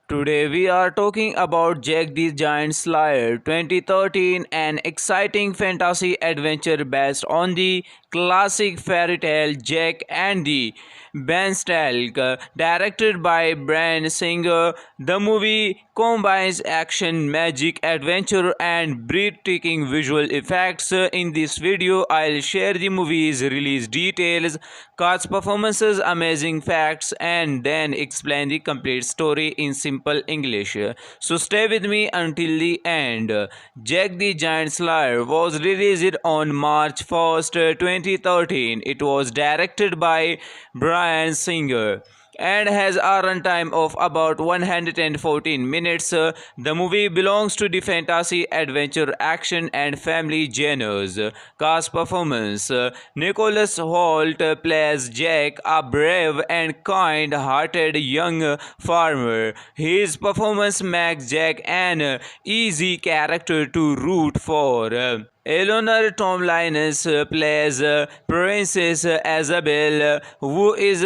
Today we are talking about Jack the Giant Slayer 2013, an exciting fantasy adventure based on the classic fairy tale Jack and the Beanstalk, directed by Bryan Singer. The movie combines action, magic, adventure, and breathtaking visual effects. In this video, I'll share the movie's release details, cast performances, amazing facts, and then explain the complete story in simple English. So stay with me until the end. Jack the Giant Slayer was released on March 1st, 2013. It was directed by Bryan Singer and has a runtime of about 114 minutes. The movie belongs to the fantasy, adventure, action, and family genres. Cast performance: Nicholas Hoult plays Jack, a brave and kind-hearted young farmer. His performance makes Jack an easy character to root for. Eleanor Tomlinson plays Princess Isabel, who is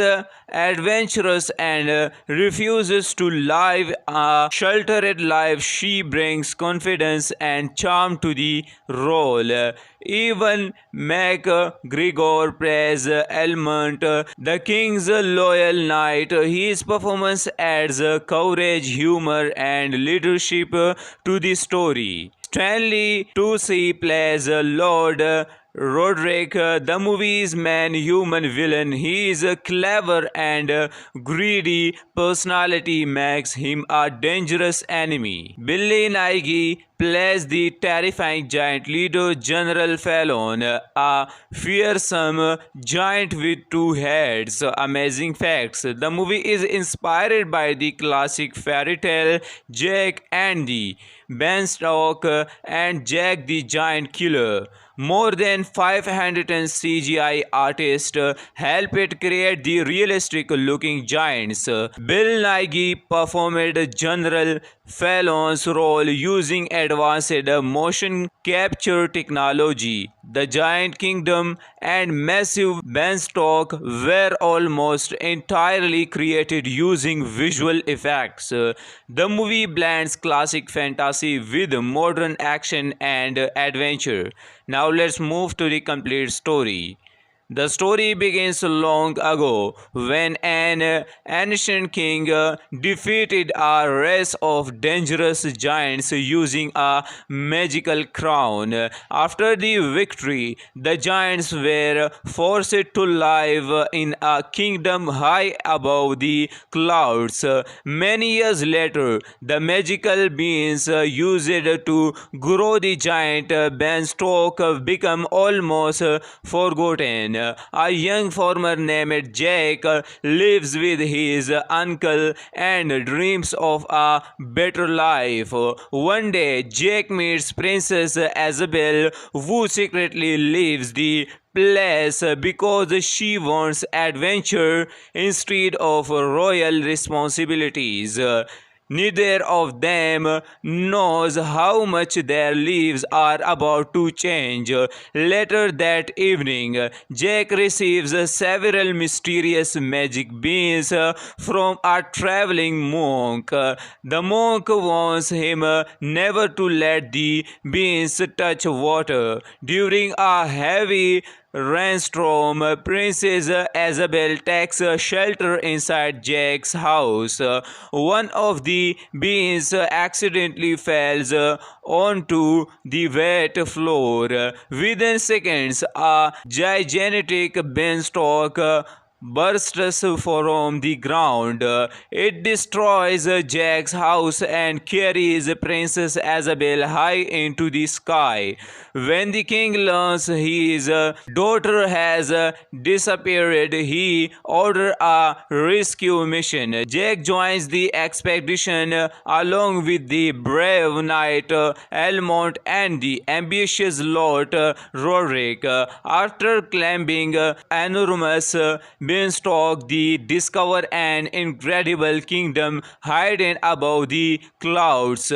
adventurous and refuses to live a sheltered life. She brings confidence and charm to the role. Ewan McGregor plays Elmont, the king's loyal knight. His performance adds courage, humor, and leadership to the story. Stanley Tucci plays Lord Roderick, the movie's main human villain. His clever and greedy personality makes him a dangerous enemy. Billy Nighy plays the terrifying giant leader, General Fallon, a fearsome giant with two heads. Amazing facts: the movie is inspired by the classic fairy tale Jack and the Beanstalk and Jack the Giant Killer. More than 500 CGI artists helped it create the realistic looking giants. Bill Nighy performed General Fallon's role using advanced motion capture technology. The Giant Kingdom and massive Beanstalk were almost entirely created using visual effects. The movie blends classic fantasy with modern action and adventure. Now let's move to the complete story. The story begins long ago when an ancient king defeated a race of dangerous giants using a magical crown. After the victory, the giants were forced to live in a kingdom high above the clouds. Many years later, the magical beings used to grow the giant beanstalk become almost forgotten. A young farmer named Jack lives with his uncle and dreams of a better life. One day, Jack meets Princess Isabel, who secretly leaves the place because she wants adventure instead of royal responsibilities. Neither of them knows how much their lives are about to change. Later that evening, Jack receives several mysterious magic beans from a traveling monk. The monk warns him never to let the beans touch water. During a heavy rainstorm, Princess Isabel takes shelter inside Jack's house. One of the beans accidentally falls onto the wet floor. Within seconds, a gigantic beanstalk bursts from the ground. It destroys Jack's house and carries Princess Isabel high into the sky. When the king learns his daughter has disappeared, he orders a rescue mission. Jack joins the expedition along with the brave knight Elmont and the ambitious Lord Roderick. After climbing enormous Beanstalk they discover an incredible kingdom hidden above the clouds.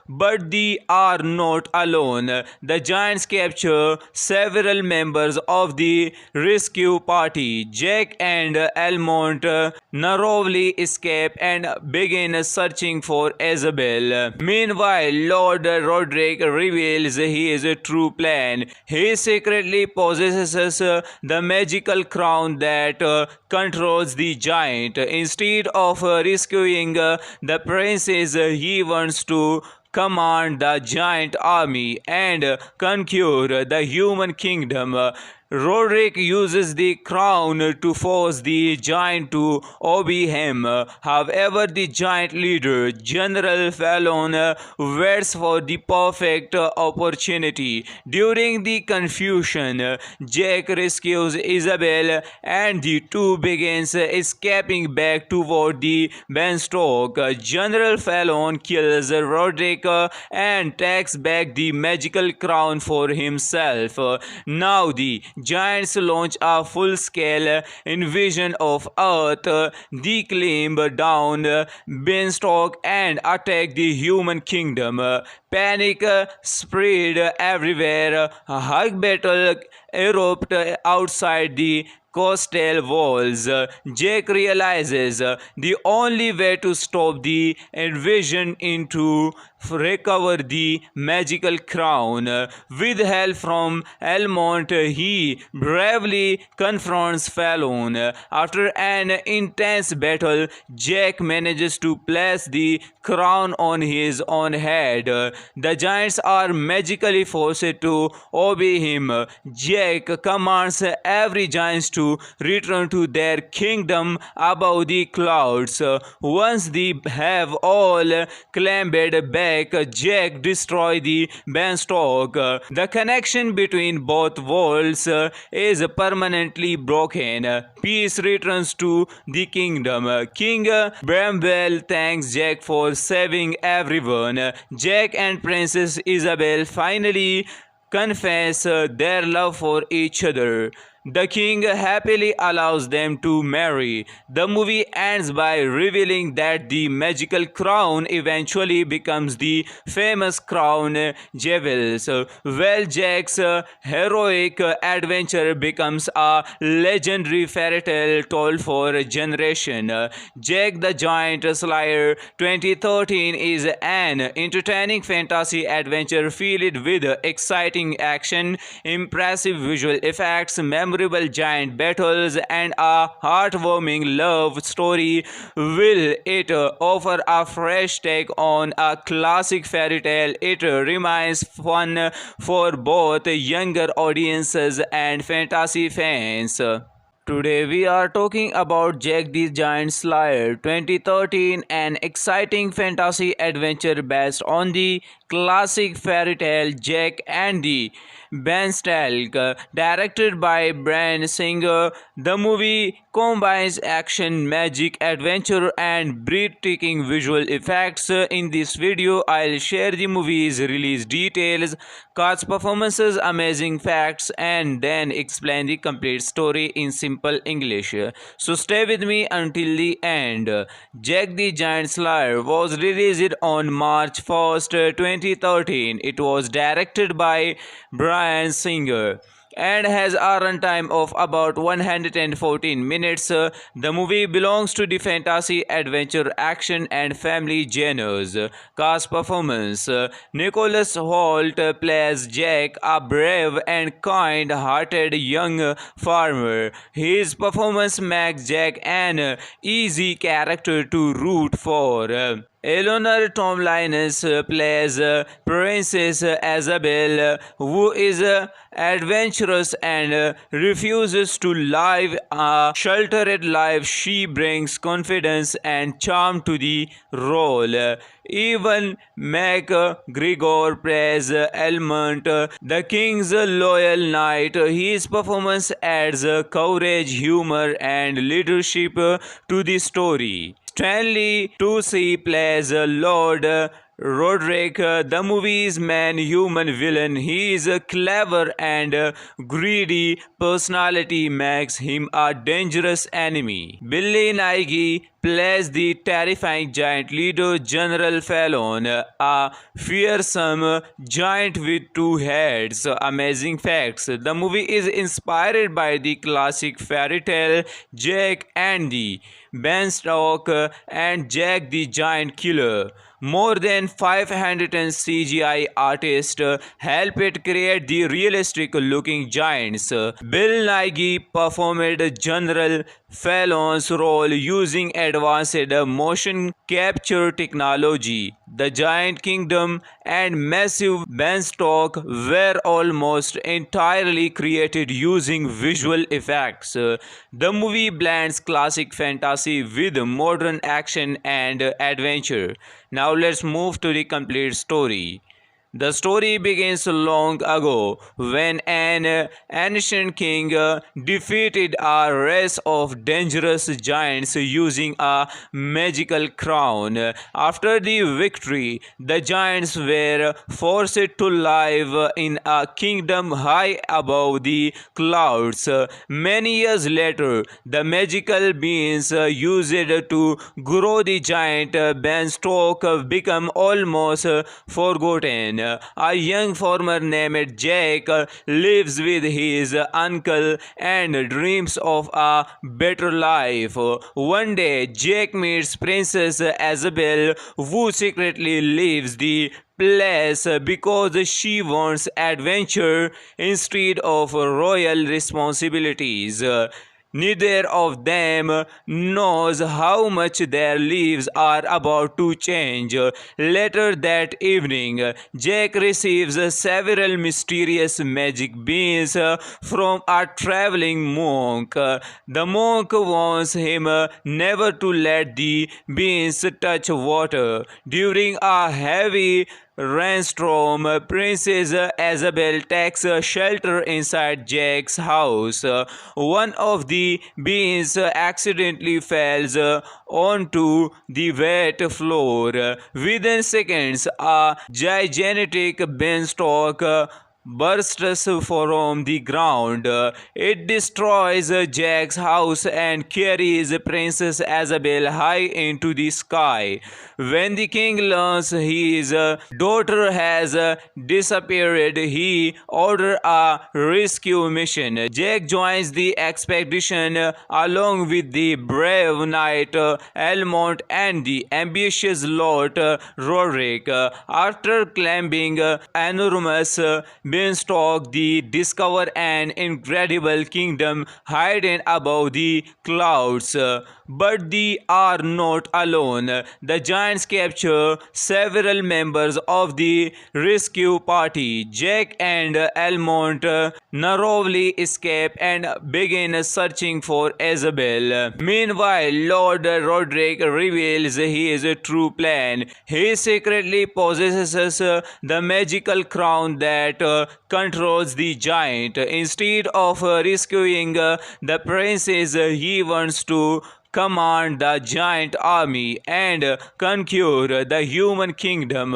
But they are not alone. The giants capture several members of the rescue party. Jack and Almond narrowly escape and begin searching for Isabel. Meanwhile, Lord Roderick reveals his true plan. He secretly possesses the magical crown that controls the giant. Instead of rescuing the princess, he wants to command the giant army and conquer the human kingdom. Roderick uses the crown to force the giant to obey him. However, the giant leader, General Fallon, waits for the perfect opportunity. During the confusion, Jack rescues Isabel and the two begins escaping back toward the Beanstalk. General Fallon kills Roderick and takes back the magical crown for himself. Now the giants launch a full-scale invasion of Earth. They climb down Beanstalk and attack the human kingdom. Panic spread everywhere. A hug battle erupts outside the coastal walls. Jack realizes the only way to stop the invasion is to recover the magical crown. With help from Almond, he bravely confronts Fallon. After an intense battle, Jack manages to place the crown on his own head. The giants are magically forced to obey him. Jack commands every giant to return to their kingdom above the clouds. Once they have all clambered back, Jack destroys the Beanstalk. The connection between both worlds is permanently broken. Peace returns to the kingdom. King Bramwell thanks Jack for saving everyone. Jack and Princess Isabel finally confess their love for each other. The king happily allows them to marry. The movie ends by revealing that the magical crown eventually becomes the famous crown jewels. Well, Jack's heroic adventure becomes a legendary fairy tale told for a generation. Jack the Giant Slayer 2013 is an entertaining fantasy adventure filled with exciting action, impressive visual effects, memorable giant battles, and a heartwarming love story. Will it offer a fresh take on a classic fairy tale? It remains fun for both younger audiences and fantasy fans. Today we are talking about Jack the Giant Slayer 2013, an exciting fantasy adventure based on the classic fairy tale Jack and the Beanstalk, directed by Bryan Singer. The movie combines action, magic, adventure, and breathtaking visual effects. In this video, I'll share the movie's release details, cast performances, amazing facts, and then explain the complete story in simple English. So stay with me until the end. Jack the Giant Slayer was released on March 1st, 2013. It was directed by Bryan Singer and has a runtime of about 114 minutes. The movie belongs to the fantasy, adventure, action, and family genres. Cast performance: Nicholas Hoult plays Jack, a brave and kind-hearted young farmer. His performance makes Jack an easy character to root for. Eleanor Tomlinson plays Princess Isabel, who is adventurous and refuses to live a sheltered life. She brings confidence and charm to the role. Ewan McGregor plays Almond, the king's loyal knight. His performance adds courage, humor, and leadership to the story. Stanley Tucci plays Lord Roderick, the movie's main human villain, his clever and greedy personality makes him a dangerous enemy. Billy Nighy plays the terrifying giant leader General Fallon, a fearsome giant with two heads. Amazing facts. The movie is inspired by the classic fairy tale Jack and the Beanstalk and Jack the Giant Killer. More than 500 CGI artists helped it create the realistic looking giants. Bill Nighy performed General Fallon's role using advanced motion capture technology. The Giant Kingdom and massive beanstalk were almost entirely created using visual effects. The movie blends classic fantasy with modern action and adventure. Now let's move to the complete story. The story begins long ago when an ancient king defeated a race of dangerous giants using a magical crown. After the victory, the giants were forced to live in a kingdom high above the clouds. Many years later, the magical beings used to grow the giant beanstalk become almost forgotten. A young farmer named Jack lives with his uncle and dreams of a better life. One day, Jack meets Princess Isabel, who secretly leaves the place because she wants adventure instead of royal responsibilities. Neither of them knows how much their lives are about to change. Later that evening, Jack receives several mysterious magic beans from a traveling monk. The monk warns him never to let the beans touch water. During a heavy rainstorm, Princess Isabel takes shelter inside Jack's house. One of the beans accidentally falls onto the wet floor. Within seconds, a gigantic beanstalk bursts from the ground. It destroys Jack's house and carries Princess Isabel high into the sky. When the king learns his daughter has disappeared, he orders a rescue mission. Jack joins the expedition along with the brave knight Almont and the ambitious Lord Roderick. After climbing enormous beanstalk, they discover an incredible kingdom hidden above the clouds. But they are not alone. The giants capture several members of the rescue party. Jack and Almont narrowly escape and begin searching for Isabel. Meanwhile, Lord Roderick reveals his true plan. He secretly possesses the magical crown that controls the giant. Instead of rescuing the princess, he wants to command the giant army and conquer the human kingdom.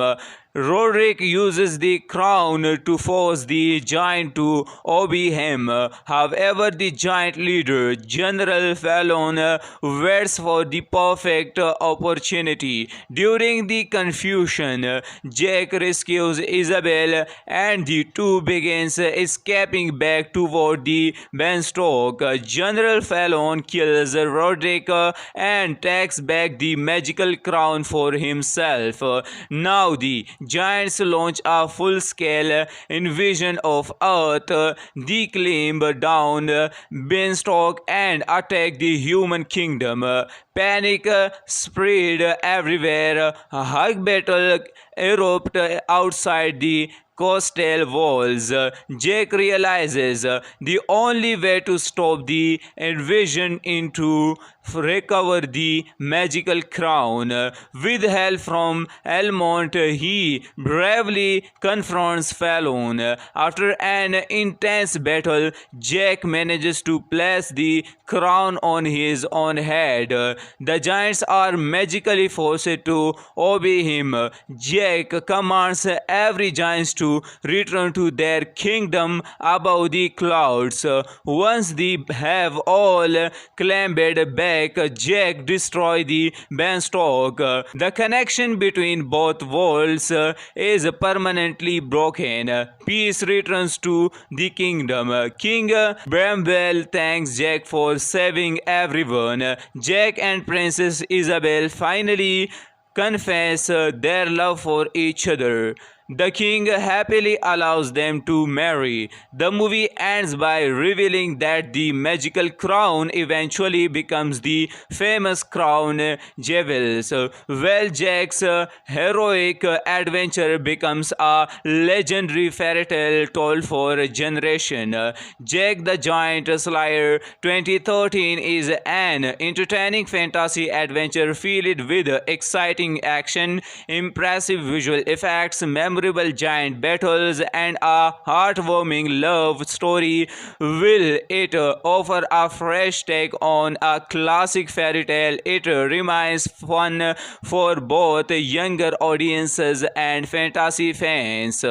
Roderick uses the crown to force the giant to obey him. However, the giant leader, General Fallon, waits for the perfect opportunity. During the confusion, Jack rescues Isabel and the two begins escaping back toward the beanstalk. General Fallon kills Roderick and takes back the magical crown for himself. Now the giants launch a full-scale invasion of Earth. They climb down beanstalk and attack the human kingdom. Panic spread everywhere. A hug battle erupted outside the coastal walls. Jack realizes the only way to stop the invasion is to recover the magical crown. With help from Elmont, he bravely confronts Fallon. After an intense battle, Jack manages to place the crown on his own head. The giants are magically forced to obey him. Jack commands every giant to return to their kingdom above the clouds. Once they have all clambered back, Jack destroys the beanstalk. The connection between both worlds is permanently broken. Peace returns to the kingdom. King Bramwell thanks Jack for saving everyone. Jack and Princess Isabel finally confess their love for each other. The king happily allows them to marry. The movie ends by revealing that the magical crown eventually becomes the famous crown jewels. Well, Jack's heroic adventure becomes a legendary fairy tale told for a generation. Jack the Giant Slayer 2013 is an entertaining fantasy adventure filled with exciting action, impressive visual effects, memorable giant battles, and a heartwarming love story. Will it offer a fresh take on a classic fairy tale? It remains fun for both younger audiences and fantasy fans.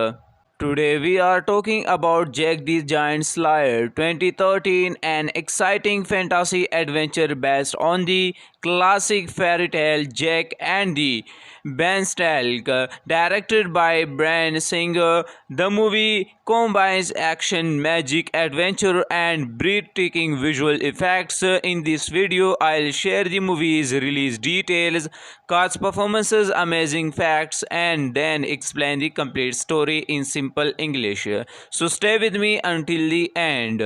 Today we are talking about Jack the Giant Slayer 2013, an exciting fantasy adventure based on the classic fairy tale Jack and the Beanstalk. Directed by Bryan Singer, the movie combines action, magic, adventure, and breathtaking visual effects. In this video, I'll share the movie's release details, cast performances, amazing facts, and then explain the complete story in simple English. So stay with me until the end.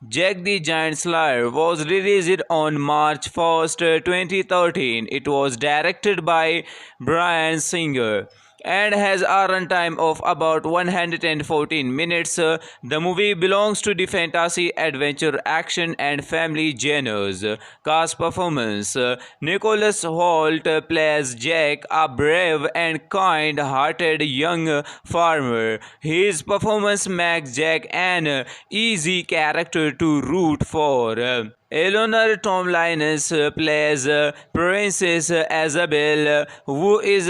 Jack the Giant Slayer was released on March 1st, 2013. It was directed by Bryan Singer and has a runtime of about 114 minutes. The movie belongs to the fantasy, adventure, action, and family genres. Cast performance: Nicholas Hoult plays Jack, a brave and kind-hearted young farmer. His performance makes Jack an easy character to root for. Eleanor Tomlinson plays Princess Isabel, who is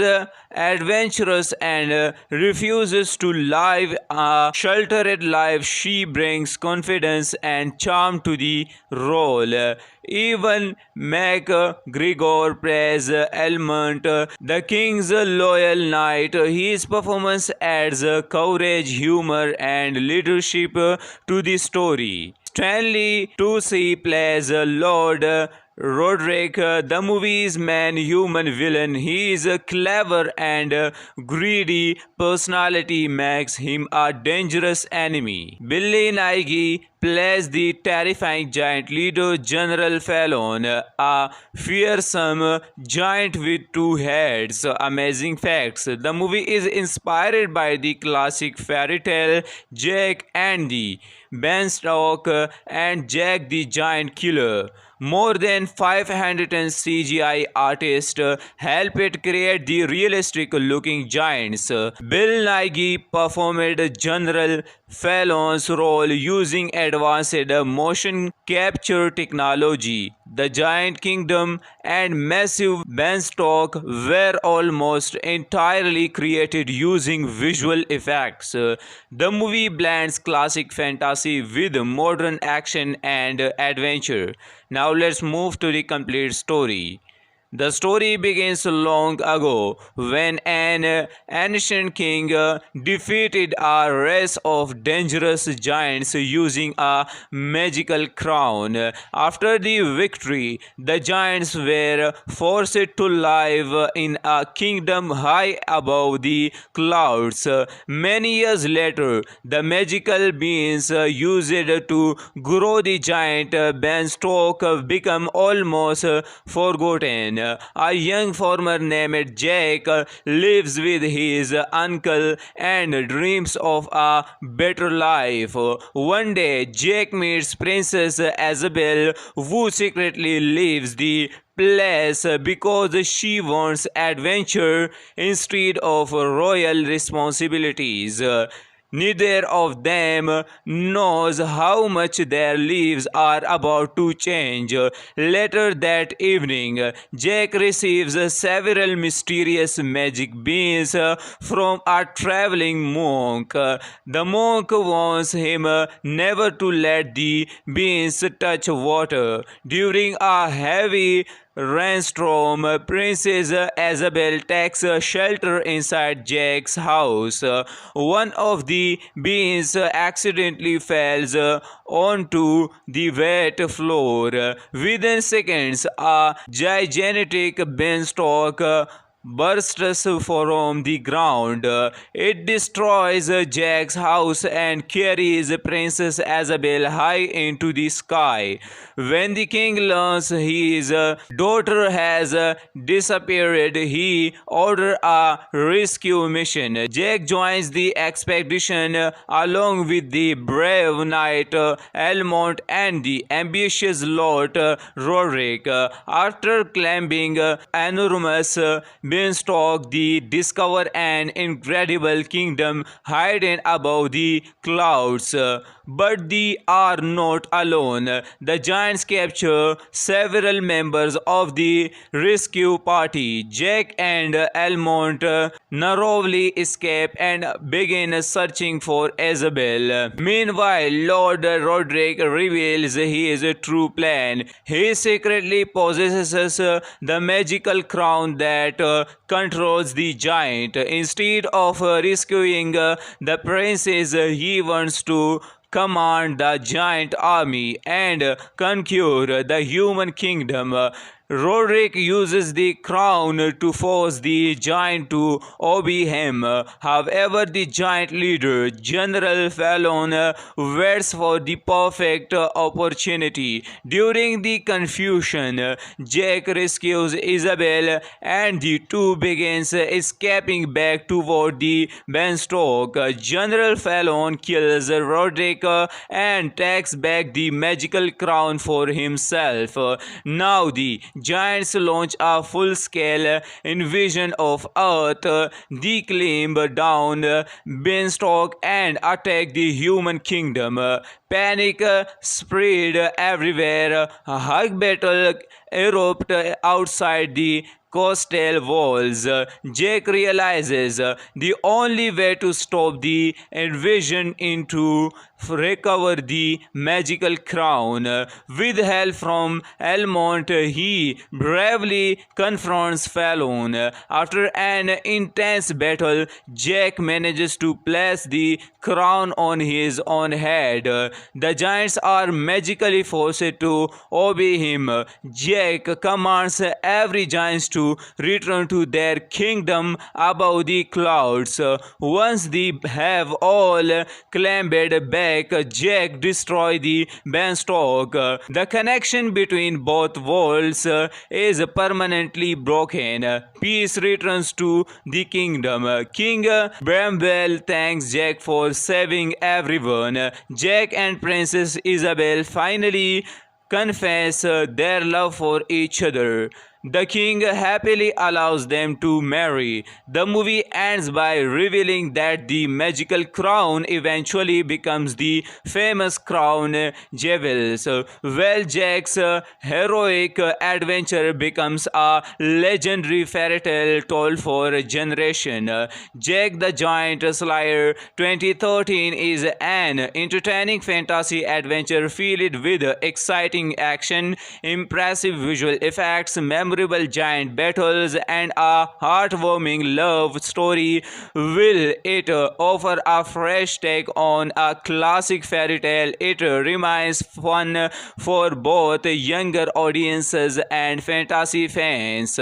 adventurous and refuses to live a sheltered life. She brings confidence and charm to the role. Ewan McGregor plays Elmont, the king's loyal knight. His performance adds courage, humor, and leadership to the story. Stanley Tucci plays Lord Roderick, the movie's main human villain. His clever and greedy personality makes him a dangerous enemy. Billy Nighy plays the terrifying giant leader, General Fallon, a fearsome giant with two heads. Amazing facts: the movie is inspired by the classic fairy tale Jack and the Beanstalk and Jack the Giant Killer. More than 500 CGI artists helped it create the realistic looking giants. Bill Nighy performed General Fallon's role using advanced motion capture technology. The Giant Kingdom and massive beanstalk were almost entirely created using visual effects. The movie blends classic fantasy with modern action and adventure. Now let's move to the complete story. The story begins long ago when an ancient king defeated a race of dangerous giants using a magical crown. After the victory, the giants were forced to live in a kingdom high above the clouds. Many years later, the magical beings used to grow the giant beanstalk become almost forgotten. A young farmer named Jack lives with his uncle and dreams of a better life. One day, Jack meets Princess Isabel, who secretly leaves the place because she wants adventure instead of royal responsibilities. Neither of them knows how much their lives are about to change. Later that evening, Jack receives several mysterious magic beans from a traveling monk. The monk warns him never to let the beans touch water. During a heavy rainstorm, Princess Isabel takes shelter inside Jack's house. One of the beans accidentally falls onto the wet floor. Within seconds, a gigantic beanstalk bursts from the ground. It destroys Jack's house and carries Princess Isabel high into the sky. When the king learns his daughter has disappeared, he orders a rescue mission. Jack joins the expedition along with the brave knight Elmont and the ambitious Lord Roderick. After climbing enormous beanstalk, they discover an incredible kingdom hidden above the clouds. But they are not alone. The giants capture several members of the rescue party. Jack and Elmont narrowly escape and begin searching for Isabel. Meanwhile, Lord Roderick reveals his true plan. He secretly possesses the magical crown that controls the giant. Instead of rescuing the princess, he wants to command the giant army and conquer the human kingdom. Roderick uses the crown to force the giant to obey him. However, the giant leader, General Fallon, waits for the perfect opportunity. During the confusion, Jack rescues Isabel and the two begins escaping back toward the beanstalk. General Fallon kills Roderick and takes back the magical crown for himself. Now the giants launch a full-scale invasion of Earth. They climb down beanstalk and attack the human kingdom. Panic spread everywhere. A hug battle erupts outside the coastal walls. Jack realizes the only way to stop the invasion is to recover the magical crown. With help from Elmont, he bravely confronts Fallon. After an intense battle, Jack manages to place the crown on his own head. The giants are magically forced to obey him. Jack commands every giant to return to their kingdom above the clouds. Once they have all clambered back, Jack destroys the beanstalk. The connection between both worlds is permanently broken. Peace returns to the kingdom. King Bramwell thanks Jack for saving everyone. Jack and Princess Isabel finally confess their love for each other. The king happily allows them to marry. The movie ends by revealing that the magical crown eventually becomes the famous crown jewels. Well, Jack's heroic adventure becomes a legendary fairy tale told for a generation. Jack the Giant Slayer 2013 is an entertaining fantasy adventure filled with exciting action, impressive visual effects, memorable giant battles, and a heartwarming love story. Will it offer a fresh take on a classic fairy tale? It remains fun for both younger audiences and fantasy fans.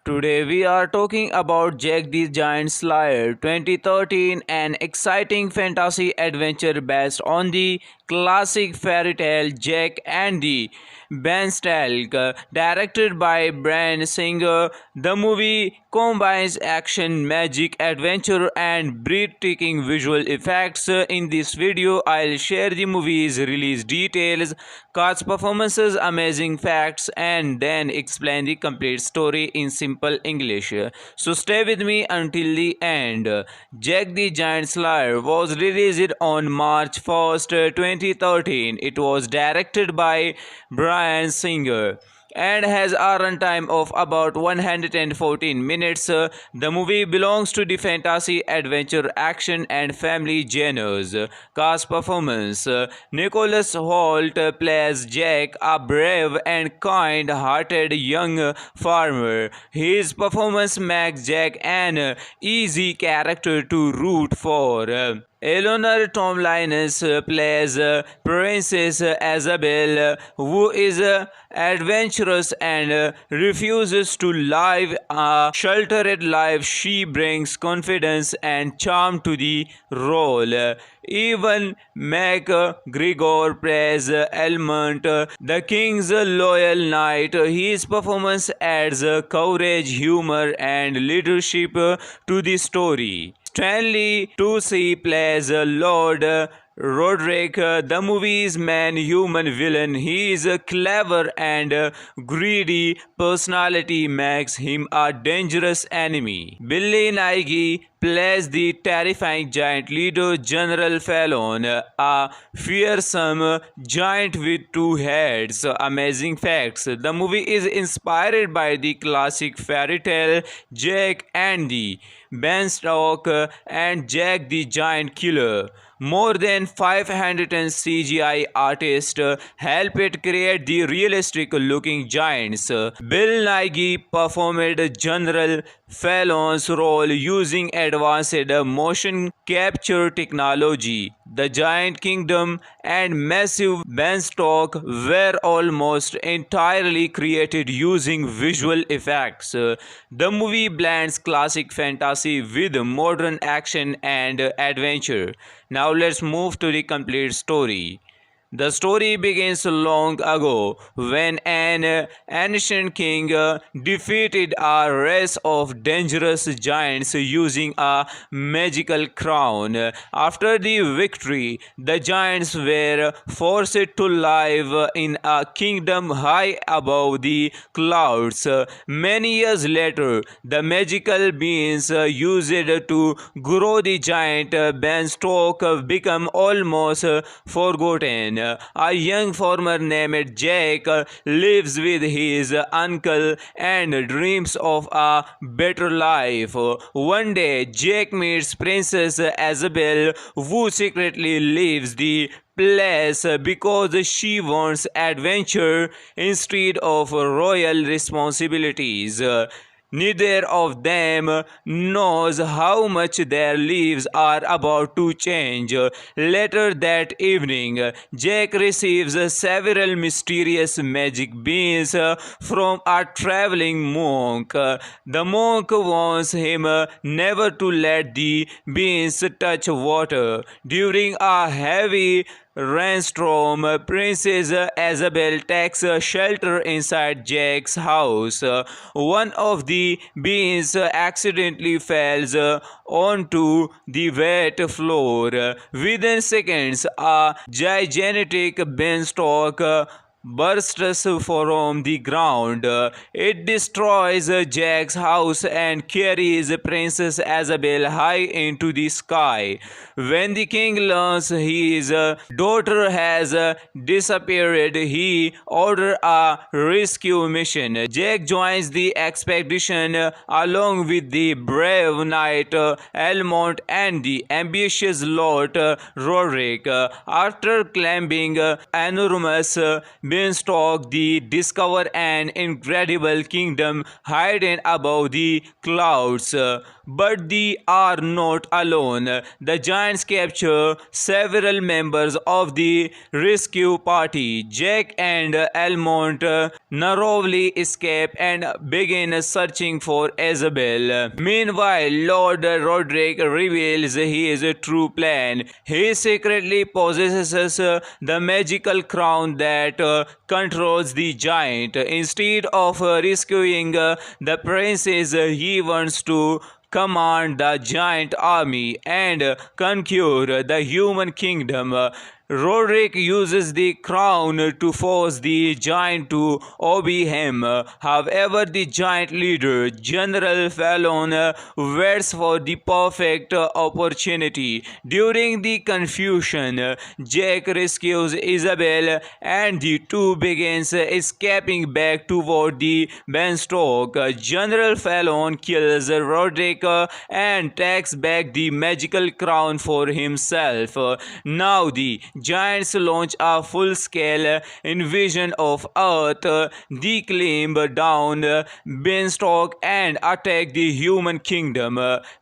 Today we are talking about Jack the Giant Slayer 2013, an exciting fantasy adventure based on the classic fairy tale Jack and the Beanstalk, directed by Bryan Singer. The movie combines action, magic, adventure, and breathtaking visual effects. In this video, I'll share the movie's release details, cast performances, amazing facts, and then explain the complete story in simple English. So stay with me until the end. Jack the Giant Slayer was released on March 1st, 2013. It was directed by Bryan Singer and has a runtime of about 114 minutes. The movie belongs to the fantasy, adventure, action, and family genres. Cast performance: Nicholas Hoult plays Jack, a brave and kind-hearted young farmer. His performance makes Jack an easy character to root for. Eleanor Tomlinson plays Princess Isabel, who is adventurous and refuses to live a sheltered life. She brings confidence and charm to the role. Ewan McGregor plays Elmont, the king's loyal knight. His performance adds courage, humor, and leadership to the story. Stanley Tucci plays Lord Roderick, the movie's main human villain. His clever and greedy personality makes him a dangerous enemy. Billy Nighy plays the terrifying giant leader, General Fallon, a fearsome giant with two heads. Amazing facts: the movie is inspired by the classic fairy tale Jack and the Beanstalk and Jack the Giant Killer. More than 500 CGI artists helped it create the realistic looking giants. Bill Nighy performed General Fallon's role using advanced motion capture technology. The Giant Kingdom and massive beanstalk were almost entirely created using visual effects. The movie blends classic fantasy with modern action and adventure. Now let's move to the complete story. The story begins long ago when an ancient king defeated a race of dangerous giants using a magical crown. After the victory, the giants were forced to live in a kingdom high above the clouds. Many years later, the magical beings used to grow the giant beanstalk become almost forgotten. A young farmer named Jack lives with his uncle and dreams of a better life. One day, Jack meets Princess Isabel, who secretly leaves the place because she wants adventure instead of royal responsibilities. Neither of them knows how much their lives are about to change. Later that evening, Jack receives several mysterious magic beans from a traveling monk. The monk warns him never to let the beans touch water. During a heavy rainstorm, Princess Isabel takes shelter inside Jack's house. One of the beans accidentally falls onto the wet floor. Within seconds, a gigantic beanstalk bursts from the ground. It destroys Jack's house and carries Princess Isabel high into the sky. When the king learns his daughter has disappeared, he orders a rescue mission. Jack joins the expedition along with the brave knight Elmont and the ambitious Lord Roderick. After climbing enormous beanstalk, they discover an incredible kingdom hidden above the clouds. but they are not alone. The giants capture several members of the rescue party. Jack and Almond narrowly escape and begin searching for Isabel. Meanwhile, Lord Roderick reveals his true plan. He secretly possesses the magical crown that controls the giant. Instead of rescuing the princess, he wants to command the giant army and conquer the human kingdom. Roderick uses the crown to force the giant to obey him. However, the giant leader, General Fallon, waits for the perfect opportunity. During the confusion, Jack rescues Isabel and the two begins escaping back toward the Beanstalk. General Fallon kills Roderick and takes back the magical crown for himself. Now the giants launch a full-scale invasion of Earth. They climb down Beanstalk and attack the human kingdom.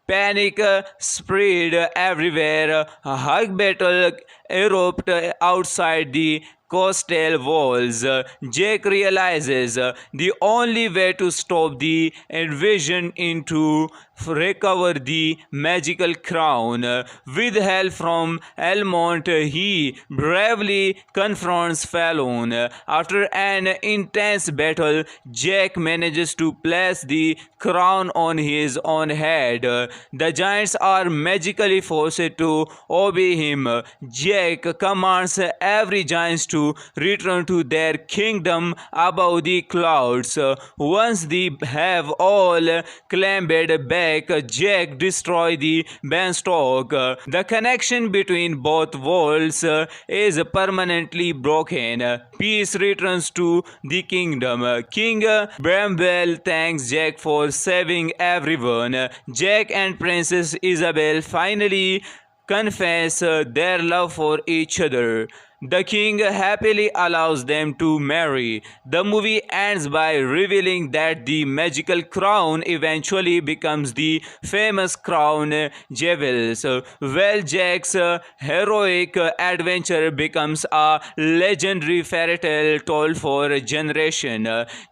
Panic spread everywhere. A hug battle erupts outside the coastal walls. Jack realizes the only way to stop the invasion is to recover the magical crown. With help from Almond, he bravely confronts Fallon. After an intense battle, Jack manages to place the crown on his own head. The giants are magically forced to obey him. Jack commands every giant to return to their kingdom above the clouds. Once they have all clambered back, Jack destroys the Beanstalk. The connection between both worlds is permanently broken. Peace returns to the kingdom. King Bramwell thanks Jack for saving everyone. Jack and Princess Isabel finally confess their love for each other. The king happily allows them to marry. The movie ends by revealing that the magical crown eventually becomes the famous crown jewels. Well, Jack's heroic adventure becomes a legendary fairy tale told for a generation.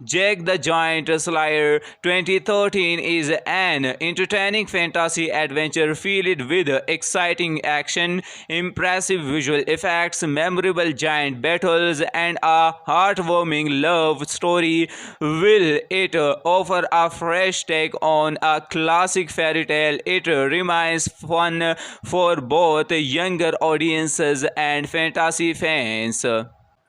Jack the Giant Slayer 2013 is an entertaining fantasy adventure filled with exciting action, impressive visual effects, memorable giant battles, and a heartwarming love story. Will it offer a fresh take on a classic fairy tale? It remains fun for both younger audiences and fantasy fans.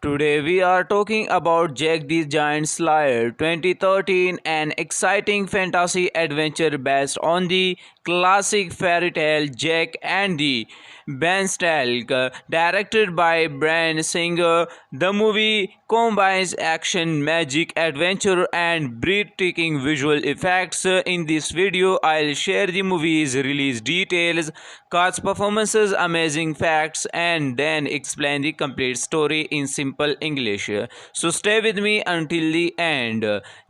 Today we are talking about Jack the Giant Slayer 2013, an exciting fantasy adventure based on the classic fairy tale Jack and the Beanstalk, directed by Bryan Singer. The movie combines action, magic, adventure, and breathtaking visual effects. In this video, I'll share the movie's release details, cast performances, amazing facts, and then explain the complete story in simple English. So stay with me until the end.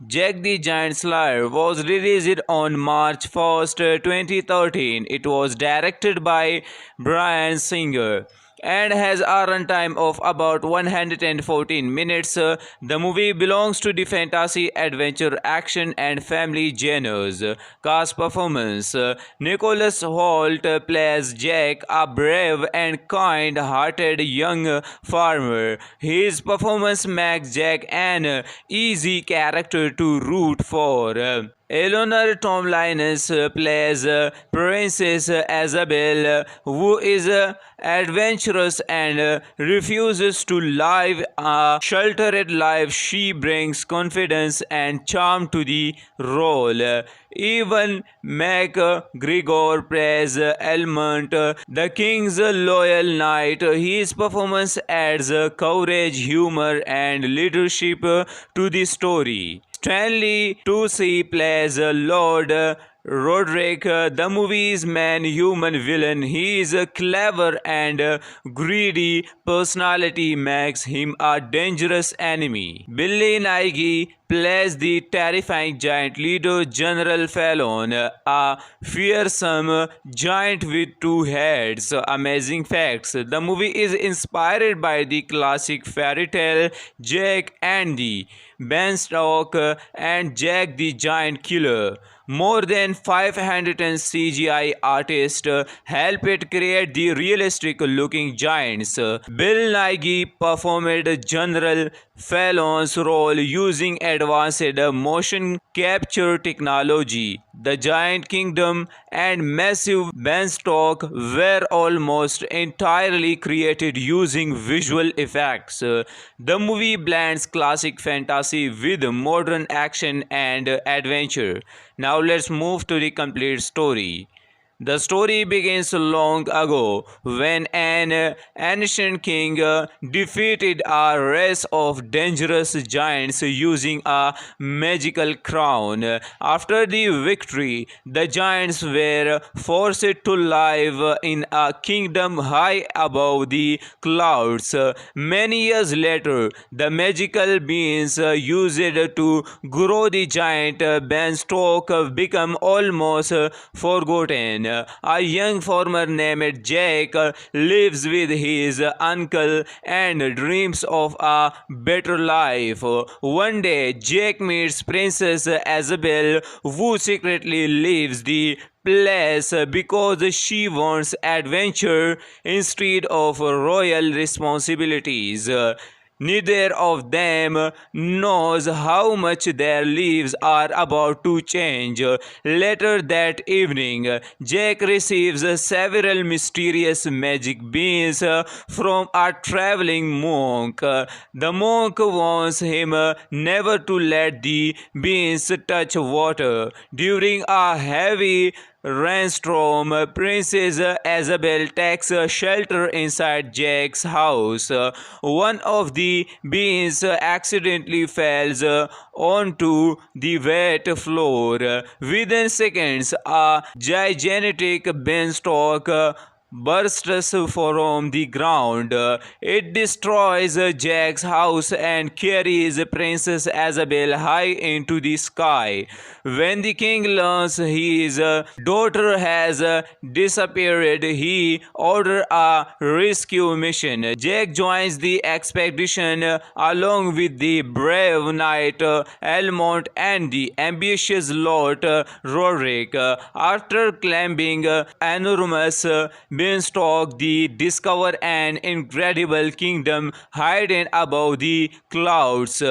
Jack the Giant Slayer was released on March 1st, 2013. It was directed by Bryan Singer and has a runtime of about 114 minutes. The movie belongs to the fantasy, adventure, action, and family genres. Cast performance: Nicholas Hoult plays Jack, a brave and kind-hearted young farmer. His performance makes Jack an easy character to root for. Eleanor Tomlinson plays Princess Isabel, who is adventurous and refuses to live a sheltered life. She brings confidence and charm to the role. Ewan McGregor plays Almond, the king's loyal knight. His performance adds courage, humor, and leadership to the story. Stanley Tucci plays Lord Roderick, the movie's main human villain, his clever and greedy personality makes him a dangerous enemy. Billy Nighy plays the terrifying giant leader General Fallon, a fearsome giant with two heads. Amazing facts. The movie is inspired by the classic fairy tale Jack and the Beanstalk and Jack the Giant Killer. More than 500 CGI artists helped it create the realistic looking giants. Bill Nighy performed General Fallon's role using advanced motion capture technology. The Giant Kingdom and massive beanstalk were almost entirely created using visual effects. The movie blends classic fantasy with modern action and adventure. Now let's move to the complete story. The story begins long ago when an ancient king defeated a race of dangerous giants using a magical crown. After the victory, the giants were forced to live in a kingdom high above the clouds. Many years later, the magical beings used to grow the giant beanstalk become almost forgotten. A young farmer named Jack lives with his uncle and dreams of a better life. One day, Jack meets Princess Isabel, who secretly leaves the place because she wants adventure instead of royal responsibilities. Neither of them knows how much their lives are about to change. Later that evening, Jack receives several mysterious magic beans from a traveling monk. The monk warns him never to let the beans touch water. During a heavy rainstorm, Princess Isabel takes shelter inside Jack's house. One of the beans accidentally falls onto the wet floor. Within seconds, a gigantic beanstalk bursts from the ground. It destroys Jack's house and carries Princess Isabel high into the sky. When the king learns his daughter has disappeared, he orders a rescue mission. Jack joins the expedition along with the brave knight Almont and the ambitious Lord Roderick. After climbing enormous beanstalk, they discover an incredible kingdom hidden above the clouds.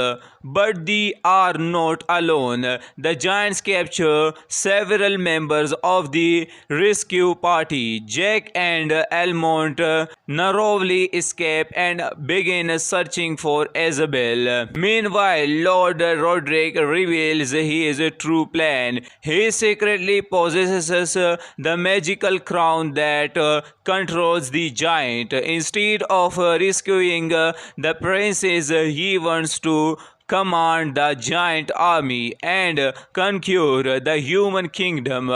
But they are not alone. The giants capture several members of the rescue party. Jack and Almont narrowly escape and begin searching for Isabel. Meanwhile, Lord Roderick reveals his true plan. He secretly possesses the magical crown that controls the giant. Instead of rescuing the princess, he wants to command the giant army and conquer the human kingdom.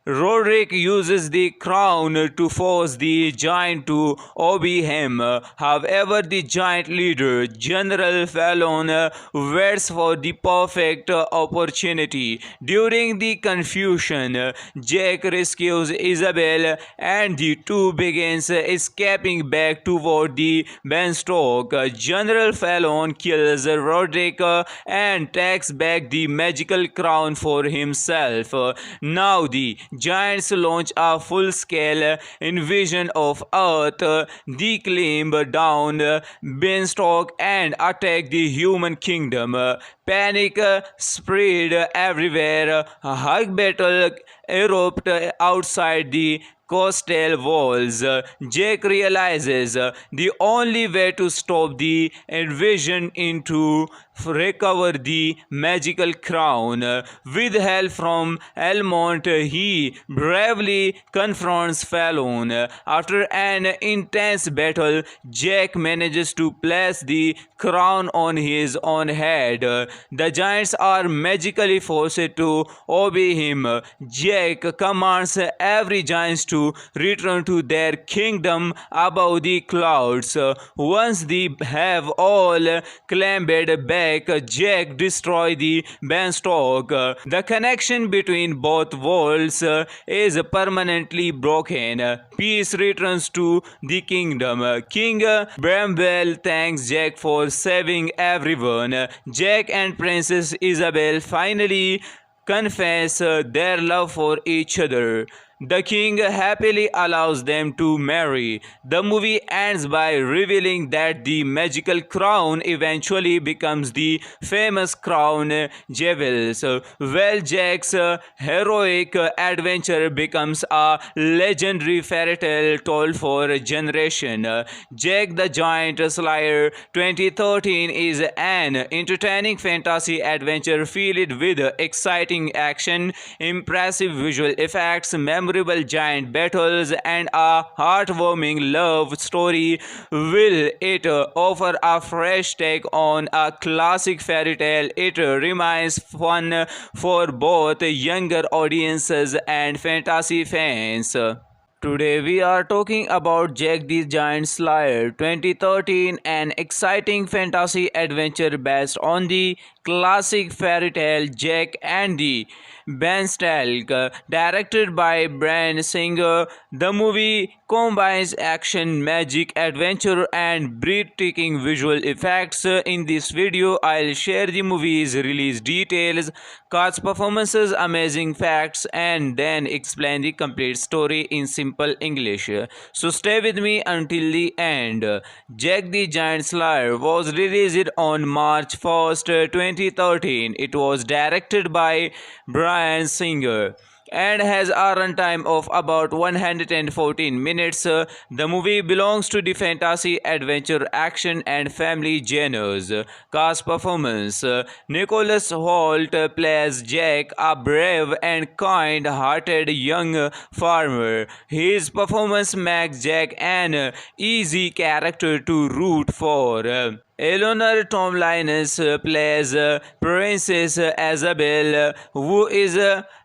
Roderick uses the crown to force the giant to obey him. However, the giant leader, General Fallon, waits for the perfect opportunity. During the confusion, Jack rescues Isabel and the two begins escaping back toward the beanstalk. General Fallon kills Roderick and takes back the magical crown for himself. Now the giants launch a full-scale invasion of Earth. They climb down beanstalk and attack the human kingdom. Panic spread everywhere. A hug battle erupts outside the coastal walls. Jack realizes the only way to stop the invasion is to recover the magical crown. With help from Elmont, he bravely confronts Fallon. After an intense battle, Jack manages to place the crown on his own head. The giants are magically forced to obey him. Jack commands every giant to return to their kingdom above the clouds. Once they have all clambered back, Jack destroys the beanstalk. The connection between both worlds is permanently broken. Peace returns to the kingdom. King Bramwell thanks Jack for saving everyone. Jack and Princess Isabel finally confess their love for each other. The king happily allows them to marry. The movie ends by revealing that the magical crown eventually becomes the famous crown jewels. Well, Jack's heroic adventure becomes a legendary fairy tale told for a generation. Jack the Giant Slayer 2013 is an entertaining fantasy adventure filled with exciting action, impressive visual effects, memorable giant battles, and a heartwarming love story. Will it offer a fresh take on a classic fairy tale? It remains fun for both younger audiences and fantasy fans. Today we are talking about Jack the Giant Slayer 2013, an exciting fantasy adventure based on the classic fairy tale Jack and the Beanstalk. Directed by Bryan Singer, the movie combines action, magic, adventure, and breathtaking visual effects. In this video, I'll share the movie's release details, cast performances, amazing facts, and then explain the complete story in simple English. So stay with me until the end. Jack the Giant Slayer was released on March 1st, 2013. It was directed by Bryan Singer and has a runtime of about 114 minutes. The movie belongs to the fantasy, adventure, action, and family genres. Cast performance: Nicholas Hoult plays Jack, a brave and kind-hearted young farmer. His performance makes Jack an easy character to root for. Eleanor Tomlinson plays Princess Isabel, who is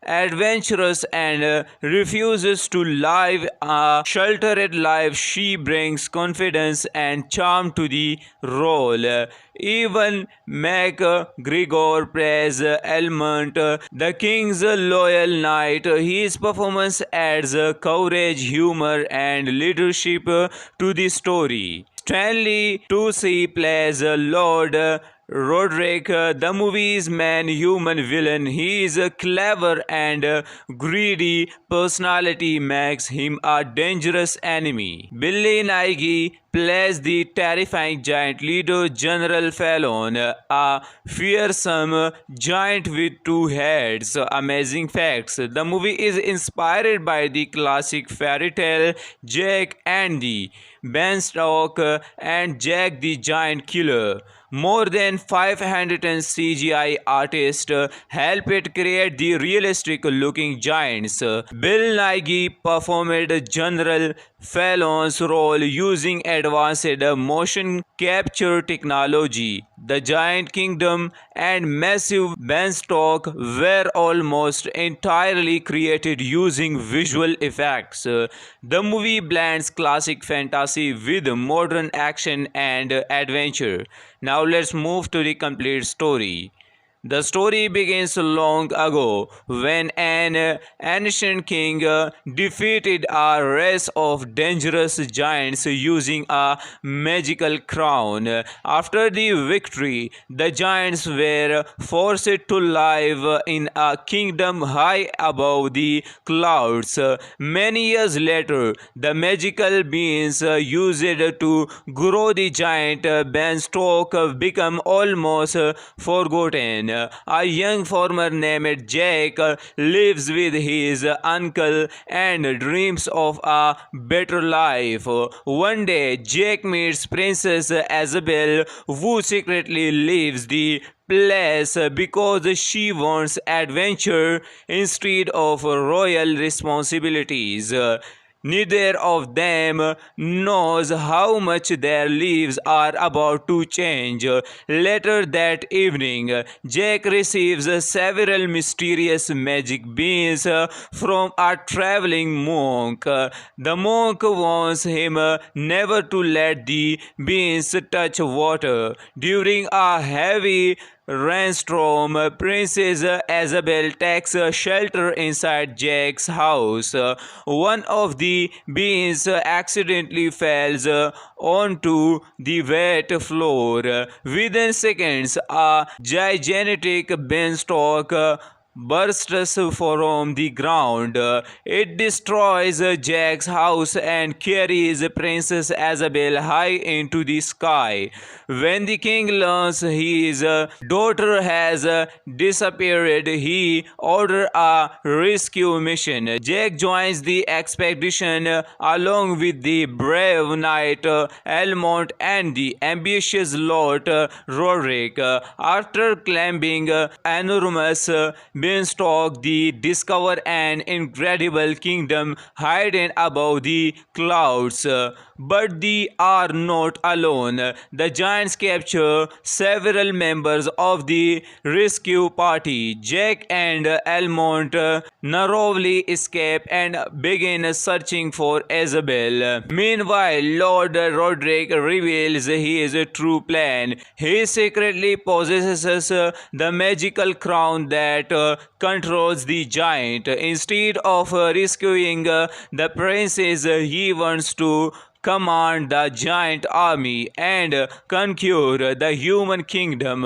adventurous and refuses to live a sheltered life. She brings confidence and charm to the role. Ewan McGregor plays Elmont, the king's loyal knight. His performance adds courage, humor, and leadership to the story. Stanley Tucci plays Lord Roderick, the movie's main human villain. His clever and greedy personality makes him a dangerous enemy. Billy Nighy plays the terrifying giant leader, General Fallon, a fearsome giant with two heads. Amazing facts: the movie is inspired by the classic fairy tale Jack and the Beanstalk and Jack the Giant Killer. More than 500 CGI artists helped it create the realistic looking giants. Bill Nighy performed General Fallon's role using advanced motion capture technology. The Giant Kingdom and massive beanstalk were almost entirely created using visual effects. The movie blends classic fantasy with modern action and adventure. Now let's move to the complete story. The story begins long ago when an ancient king defeated a race of dangerous giants using a magical crown. After the victory, the giants were forced to live in a kingdom high above the clouds. Many years later, the magical beings used to grow the giant beanstalk become almost forgotten. A young farmer named Jack lives with his uncle and dreams of a better life. One day, Jack meets Princess Isabel, who secretly leaves the place because she wants adventure instead of royal responsibilities. Neither of them knows how much their lives are about to change. Later that evening, Jack receives several mysterious magic beans from a traveling monk. The monk warns him never to let the beans touch water. During a heavy rainstorm, Princess Isabel takes shelter inside Jack's house. One of the beans accidentally falls onto the wet floor. Within seconds, a gigantic beanstalk bursts from the ground. It destroys Jack's house and carries Princess Isabel high into the sky. When the king learns his daughter has disappeared, he orders a rescue mission. Jack joins the expedition along with the brave knight Elmont and the ambitious Lord Roderick. After climbing enormous beanstalk, they discover an incredible kingdom hidden above the clouds. But they are not alone. The giants capture several members of the rescue party. Jack and Elmont narrowly escape and begin searching for Isabel. Meanwhile, Lord Roderick reveals his true plan. He secretly possesses the magical crown that controls the giant. Instead of rescuing the princess, he wants to command the giant army and conquer the human kingdom.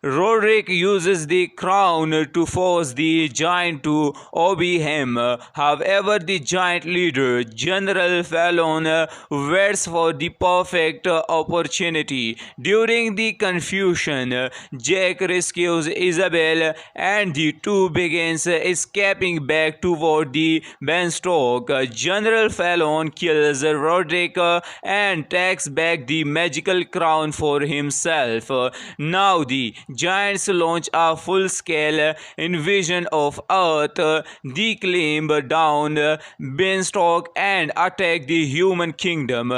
Roderick uses the crown to force the giant to obey him. However, the giant leader, General Fallon, waits for the perfect opportunity. During the confusion, Jack rescues Isabel and the two begins escaping back toward the beanstalk. General Fallon kills Roderick and takes back the magical crown for himself. Now the giants launch a full-scale invasion of Earth. They climb down beanstalk and attack the human kingdom.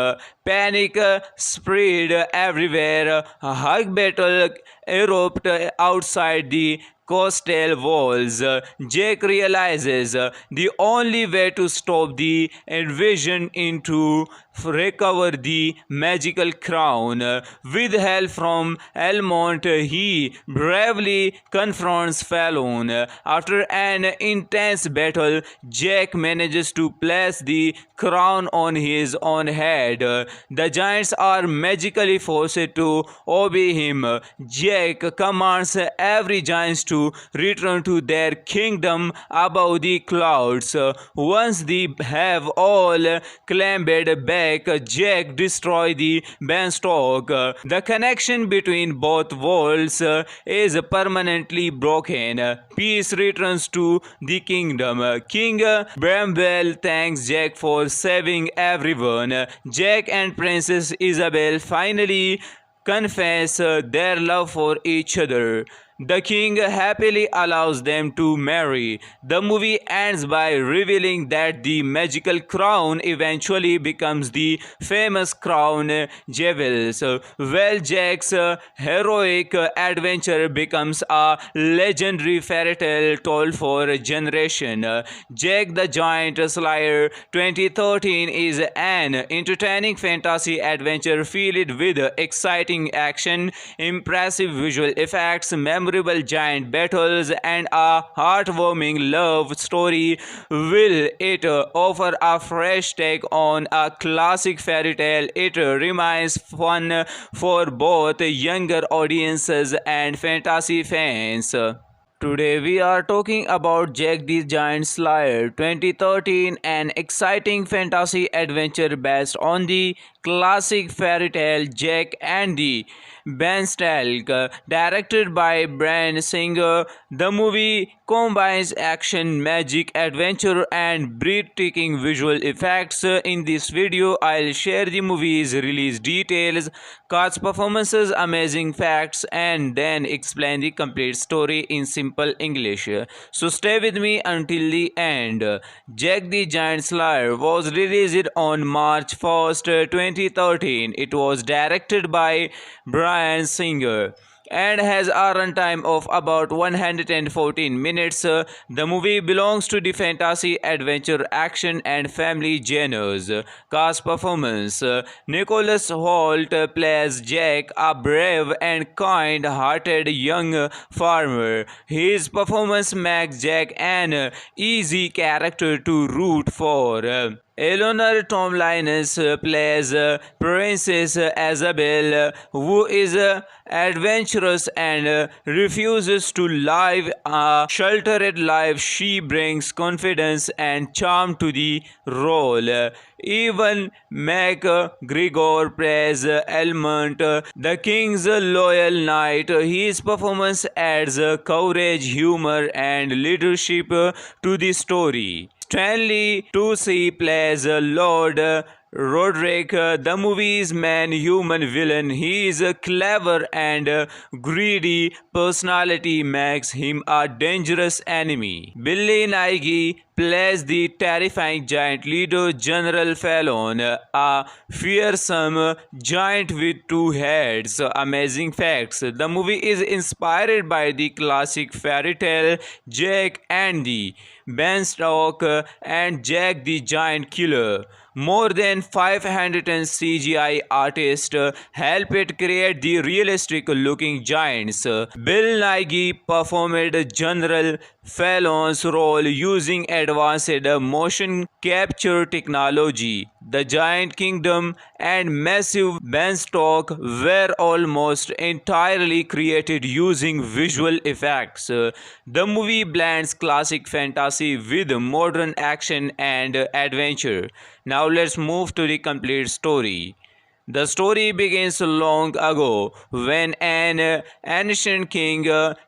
Panic spread everywhere. A hug battle erupts outside the coastal walls. Jack realizes the only way to stop the invasion is to recover the magical crown. With help from Elmont, he bravely confronts Fallon. After an intense battle, Jack manages to place the crown on his own head. The giants are magically forced to obey him. Jack commands every giant to return to their kingdom above the clouds. Once they have all clambered back, Jack destroys the beanstalk. The connection between both worlds is permanently broken. Peace returns to the kingdom. King Bramwell thanks Jack for saving everyone. Jack and Princess Isabel finally confess their love for each other. The king happily allows them to marry. The movie ends by revealing that the magical crown eventually becomes the famous crown jewels. Well, Jack's heroic adventure becomes a legendary fairy tale told for a generation. Jack the Giant Slayer 2013 is an entertaining fantasy adventure filled with exciting action, impressive visual effects, memorable giant battles, and a heartwarming love story. Will it offer a fresh take on a classic fairy tale? It remains fun for both younger audiences and fantasy fans. Today we are talking about Jack the Giant Slayer 2013, an exciting fantasy adventure based on the classic fairy tale Jack and the Ben Stalk. Directed by Bryan Singer, the movie combines action, magic, adventure, and breathtaking visual effects. In this video, I'll share the movie's release details, cast performances, amazing facts, and then explain the complete story in simple English. So stay with me until the end. Jack the Giant Slayer was released on March 1st, 2013. It was directed by Bryan Singer and has a runtime of about 114 minutes. The movie belongs to the fantasy, adventure, action, and family genres. Cast performance: Nicholas Hoult plays Jack, a brave and kind-hearted young farmer. His performance makes Jack an easy character to root for. Eleanor Tomlinson plays Princess Isabel, who is adventurous and refuses to live a sheltered life. She brings confidence and charm to the role. Ewan McGregor plays Elmont, the king's loyal knight. His performance adds courage, humor, and leadership to the story. Stanley Tucci plays Lord Roderick, the movie's main human villain. His clever and greedy personality makes him a dangerous enemy. Billy Nighy plays the terrifying giant leader, General Fallon, a fearsome giant with two heads. Amazing facts: the movie is inspired by the classic fairy tale Jack and the Beanstalk and Jack the Giant Killer. More than 500 CGI artists helped create the realistic looking giants. Bill Nighy performed General Fallon's role using advanced motion capture technology. The Giant Kingdom and massive beanstalk were almost entirely created using visual effects. The movie blends classic fantasy with modern action and adventure. Now let's move to the complete story. The story begins long ago when an ancient king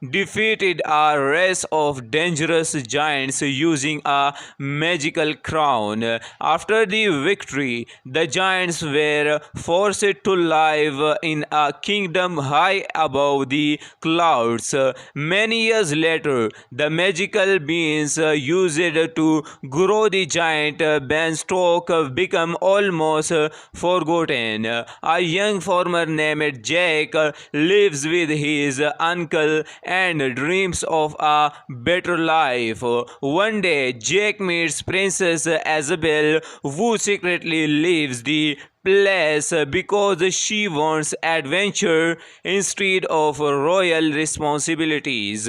defeated a race of dangerous giants using a magical crown. After the victory, the giants were forced to live in a kingdom high above the clouds. Many years later, the magical beings used to grow the giant beanstalk become almost forgotten. A young farmer named Jack lives with his uncle and dreams of a better life. One day, Jack meets Princess Isabel, who secretly leaves the place because she wants adventure instead of royal responsibilities.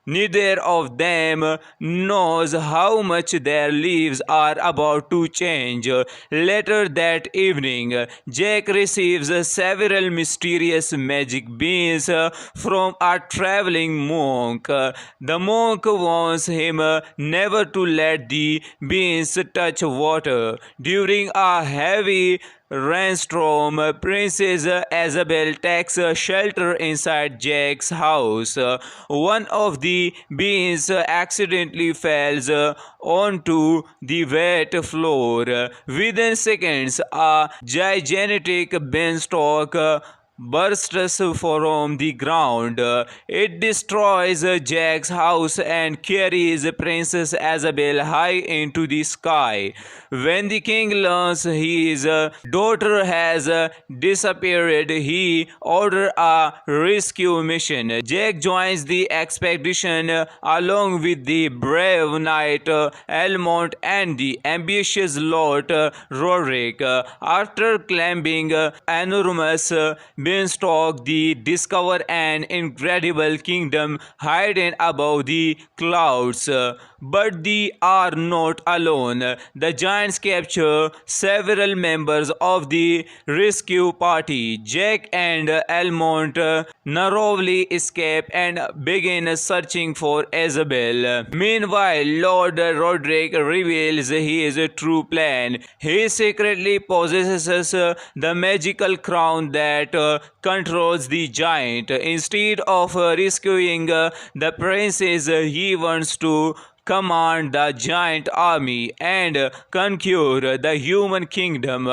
Neither of them knows how much their lives are about to change. Later that evening, Jack receives several mysterious magic beans from a traveling monk. The monk warns him never to let the beans touch water. During a heavy rainstorm, Princess Isabel takes shelter inside Jack's house. One of the beans accidentally falls onto the wet floor. Within seconds, a gigantic beanstalk bursts from the ground. It destroys Jack's house and carries Princess Isabel high into the sky. When the king learns his daughter has disappeared, he orders a rescue mission. Jack joins the expedition along with the brave knight Elmont and the ambitious Lord Roderick. After climbing enormous beanstalk, they discover an incredible kingdom hidden above the clouds. But they are not alone. The giants capture several members of the rescue party. Jack and Elmont narrowly escape and begin searching for Isabel. Meanwhile, Lord Roderick reveals his true plan. He secretly possesses the magical crown that controls the giant. Instead of rescuing the princess, he wants to command the giant army and conquer the human kingdom.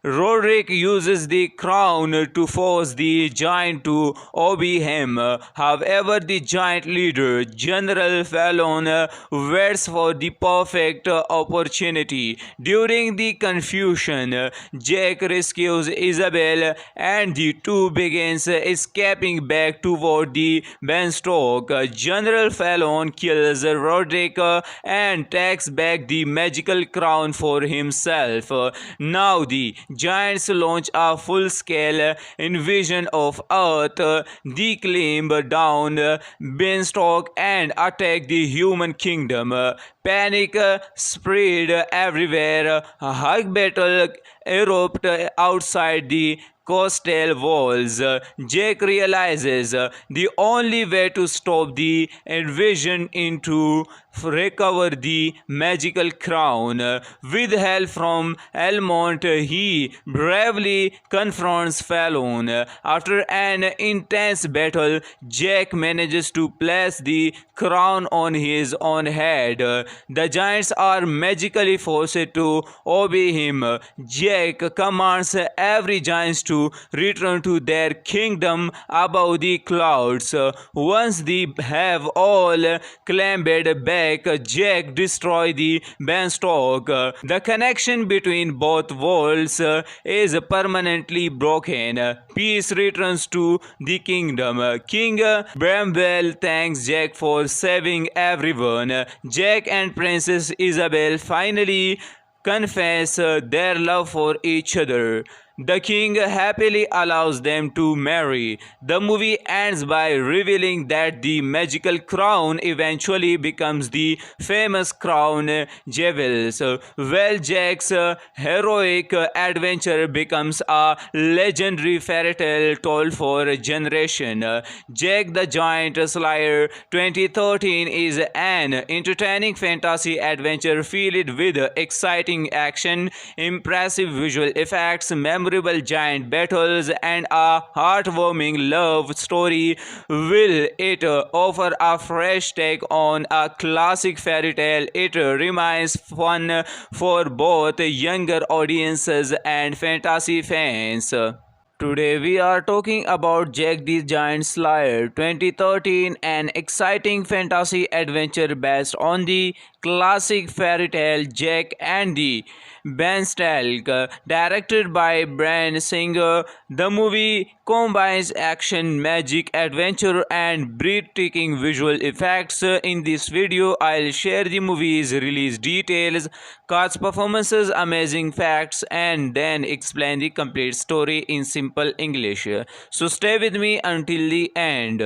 Roderick uses the crown to force the giant to obey him. However, the giant leader, General Fallon, waits for the perfect opportunity. During the confusion, Jack rescues Isabel and the two begins escaping back toward the Beanstalk. General Fallon kills Roderick and takes back the magical crown for himself. Now the giants launch a full-scale invasion of Earth. They climb down Beanstalk and attack the human kingdom. Panic spread everywhere. A hug battle erupts outside the coastal walls. Jack realizes the only way to stop the invasion is to recover the magical crown. With help from Elmont, he bravely confronts Fallon. After an intense battle, Jack manages to place the crown on his own head. The giants are magically forced to obey him. Jack commands every giant to return to their kingdom above the clouds. Once they have all clambered back, Jack destroys the Beanstalk. The connection between both worlds is permanently broken. Peace returns to the kingdom. King Bramwell thanks Jack for saving everyone. Jack and Princess Isabel finally confess their love for each other. The king happily allows them to marry. The movie ends by revealing that the magical crown eventually becomes the famous crown jewels. Well, Jack's heroic adventure becomes a legendary fairy tale told for a generation. Jack the Giant Slayer 2013 is an entertaining fantasy adventure filled with exciting action, impressive visual effects, memorable giant battles, and a heartwarming love story. Will it offer a fresh take on a classic fairy tale? It remains fun for both younger audiences and fantasy fans. Today we are talking about Jack the Giant Slayer 2013, an exciting fantasy adventure based on the classic fairy tale Jack and the Beanstalk, directed by Bryan Singer. The movie combines action, magic, adventure, and breathtaking visual effects. In this video, I'll share the movie's release details, cast performances, amazing facts, and then explain the complete story in simple English. So stay with me until the end.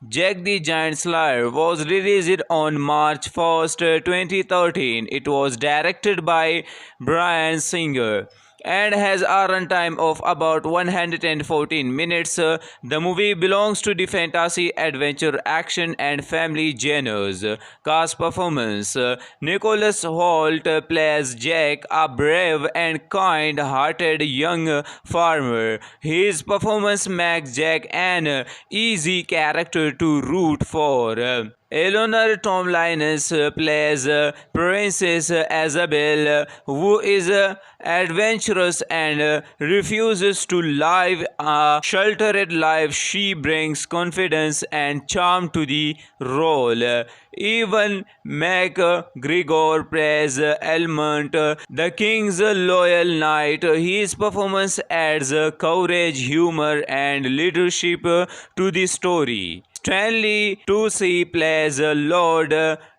Jack the Giant Slayer was released on March 1st, 2013. It was directed by Bryan Singer and has a runtime of about 114 minutes. The movie belongs to the fantasy, adventure, action, and family genres. Cast performance: Nicholas Hoult plays Jack, a brave and kind-hearted young farmer. His performance makes Jack an easy character to root for. Eleanor Tomlinson plays Princess Isabel, who is adventurous and refuses to live a sheltered life. She brings confidence and charm to the role. Ewan McGregor plays Elmont, the king's loyal knight. His performance adds courage, humor, and leadership to the story. Stanley Tucci plays Lord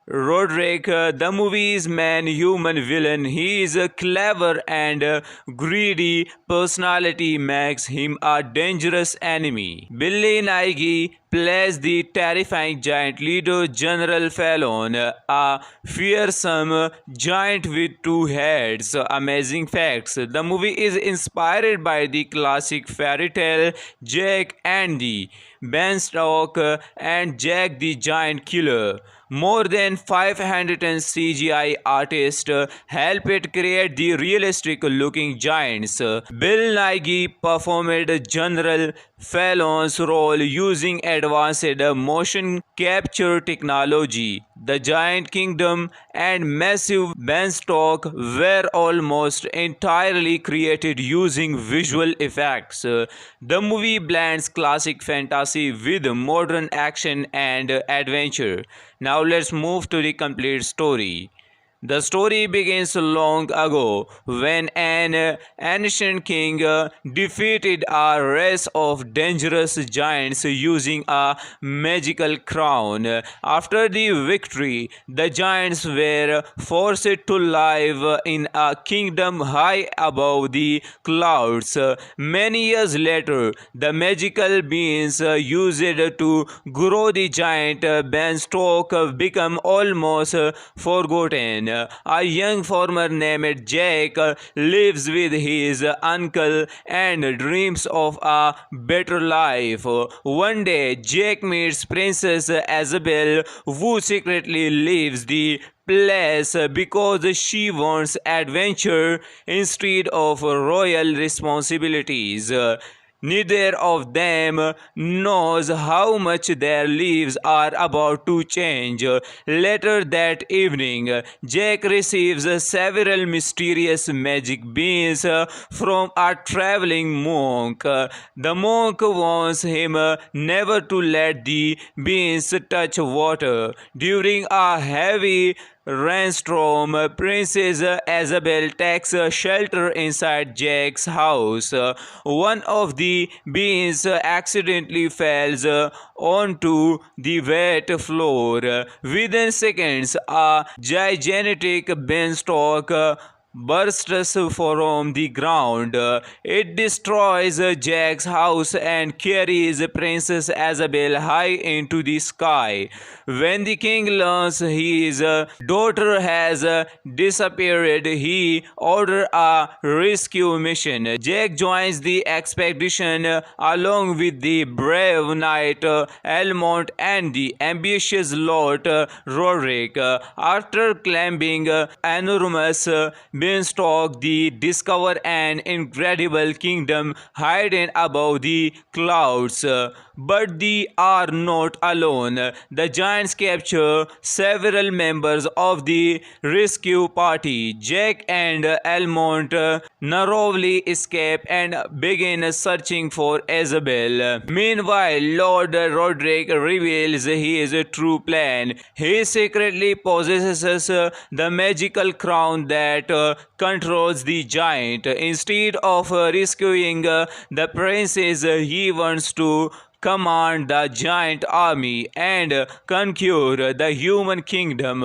Roderick, the movie's main human villain. His clever and greedy personality makes him a dangerous enemy. Billy Nighy plays the terrifying giant leader, General Fallon, a fearsome giant with two heads. Amazing facts: the movie is inspired by the classic fairy tale Jack and the Beanstalk and Jack the Giant Killer. More than 500 CGI artists helped it create the realistic looking giants. Bill Nighy performed General Fallon's role using advanced motion capture technology. The Giant Kingdom and massive Beanstalk were almost entirely created using visual effects. The movie blends classic fantasy with modern action and adventure. Now let's move to the complete story. The story begins long ago when an ancient king defeated a race of dangerous giants using a magical crown. After the victory, the giants were forced to live in a kingdom high above the clouds. Many years later, the magical beings used to grow the giant beanstalk become almost forgotten. A young farmer named Jack lives with his uncle and dreams of a better life. One day, Jack meets Princess Isabel, who secretly leaves the place because she wants adventure instead of royal responsibilities. Neither of them knows how much their lives are about to change. Later that evening, Jack receives several mysterious magic beans from a traveling monk. The monk warns him never to let the beans touch water. During a heavy rainstorm, Princess Isabel takes shelter inside Jack's house. One of the beans accidentally falls onto the wet floor. Within seconds, a gigantic beanstalk bursts from the ground. It destroys Jack's house and carries Princess Isabel high into the sky. When the king learns his daughter has disappeared, he orders a rescue mission. Jack joins the expedition along with the brave knight Elmont and the ambitious Lord Roderick. After climbing enormous beanstalk, they discover an incredible kingdom hidden above the clouds. But they are not alone. The giants capture several members of the rescue party. Jack and Elmont narrowly escape and begin searching for Isabel. Meanwhile, Lord Roderick reveals his true plan. He secretly possesses the magical crown that controls the giant. Instead of rescuing the princess, he wants to command the giant army and conquer the human kingdom.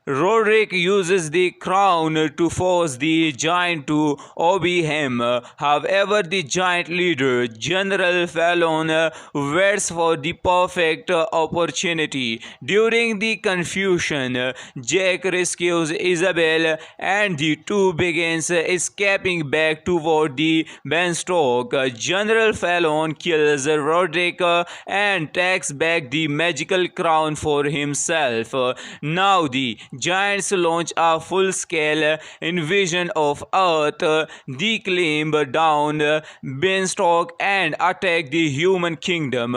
Roderick uses the crown to force the giant to obey him. However, the giant leader, General Fallon, waits for the perfect opportunity. During the confusion, Jack rescues Isabel and the two begins escaping back toward the beanstalk. General Fallon kills Roderick and takes back the magical crown for himself. Now the giants launch a full-scale invasion of Earth. They climb down Beanstalk and attack the human kingdom.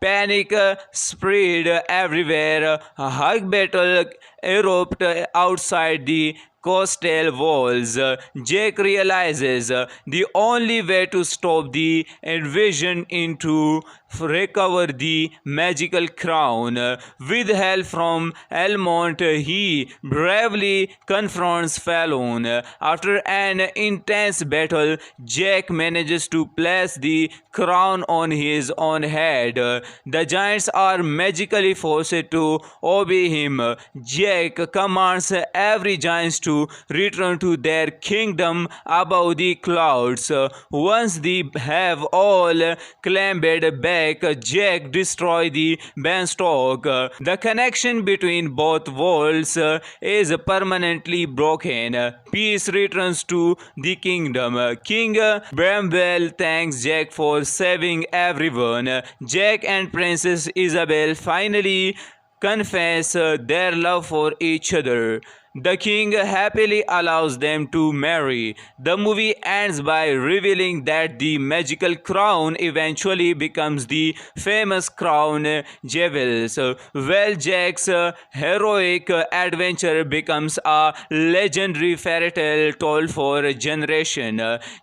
Panic spread everywhere. A hug battle erupts outside the coastal walls. Jack realizes the only way to stop the invasion is to recover the magical crown. With help from Elmont, he bravely confronts Fallon. After an intense battle, Jack manages to place the crown on his own head. The giants are magically forced to obey him. Jack commands every giant to return to their kingdom above the clouds. Once they have all clambered back, Jack destroys the beanstalk. The connection between both worlds is permanently broken. Peace returns to the kingdom. King Bramwell thanks Jack for saving everyone. Jack and Princess Isabel finally confess their love for each other. The king happily allows them to marry. The movie ends by revealing that the magical crown eventually becomes the famous crown jewels. Well, Jack's heroic adventure becomes a legendary fairy tale told for a generation.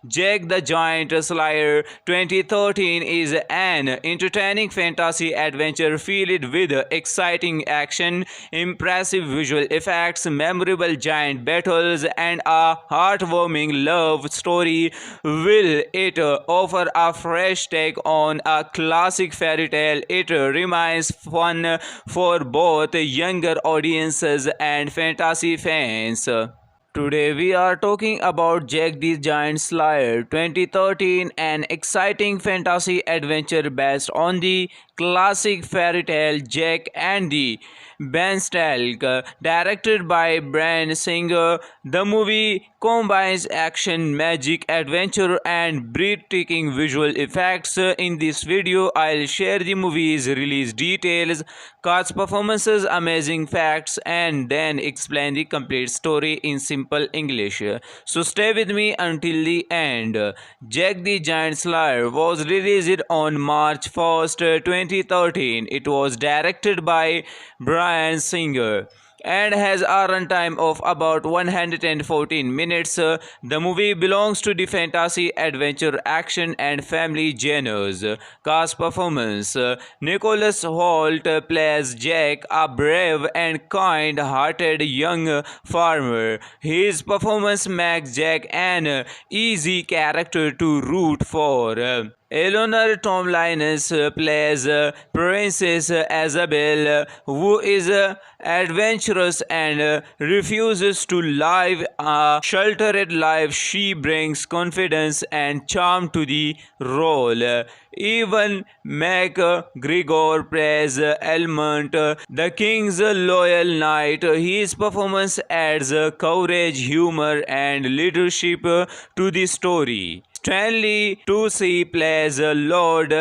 Jack the Giant Slayer 2013 is an entertaining fantasy adventure filled with exciting action, impressive visual effects, memorable giant battles, and a heartwarming love story. Will it offer a fresh take on a classic fairy tale? It remains fun for both younger audiences and fantasy fans. Today we are talking about Jack the Giant Slayer 2013, an exciting fantasy adventure based on the classic fairy tale Jack and the Beanstalk, directed by Bryan Singer. The movie combines action, magic, adventure, and breathtaking visual effects. In this video, I'll share the movie's release details, cast performances, amazing facts, and then explain the complete story in simple English. So stay with me until the end. Jack the Giant Slayer was released on March 1st, 2013. It was directed by Bryan Singer and has a runtime of about 114 minutes. The movie belongs to the fantasy, adventure, action, and family genres. Cast performance: Nicholas Hoult plays Jack, a brave and kind-hearted young farmer. His performance makes Jack an easy character to root for. Eleanor Tomlinson plays Princess Isabel, who is adventurous and refuses to live a sheltered life. She brings confidence and charm to the role. Ewan McGregor plays Elmont, the king's loyal knight. His performance adds courage, humor, and leadership to the story. Stanley Tucci plays Lord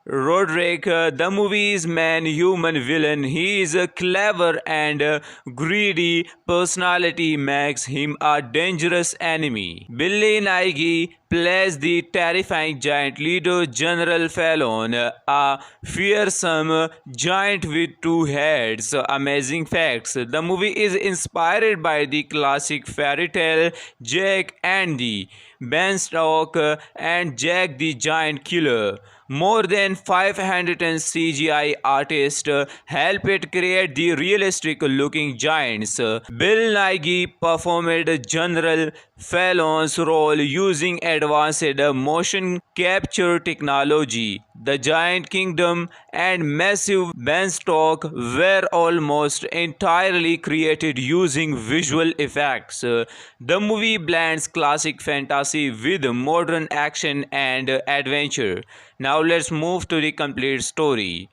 Roderick, the movie's main human villain. His clever and greedy personality makes him a dangerous enemy. Billy Nighy plays the terrifying giant leader, General Fallon, a fearsome giant with two heads. Amazing facts: the movie is inspired by the classic fairy tale Jack and the Beanstalk and Jack the Giant Killer. More than 500 CGI artists helped it create the realistic looking giants. Bill Nighy performed General Fallon's role using advanced motion capture technology. The Giant Kingdom and massive Beanstalk were almost entirely created using visual effects. The movie blends classic fantasy with modern action and adventure. Now let's move to the complete story.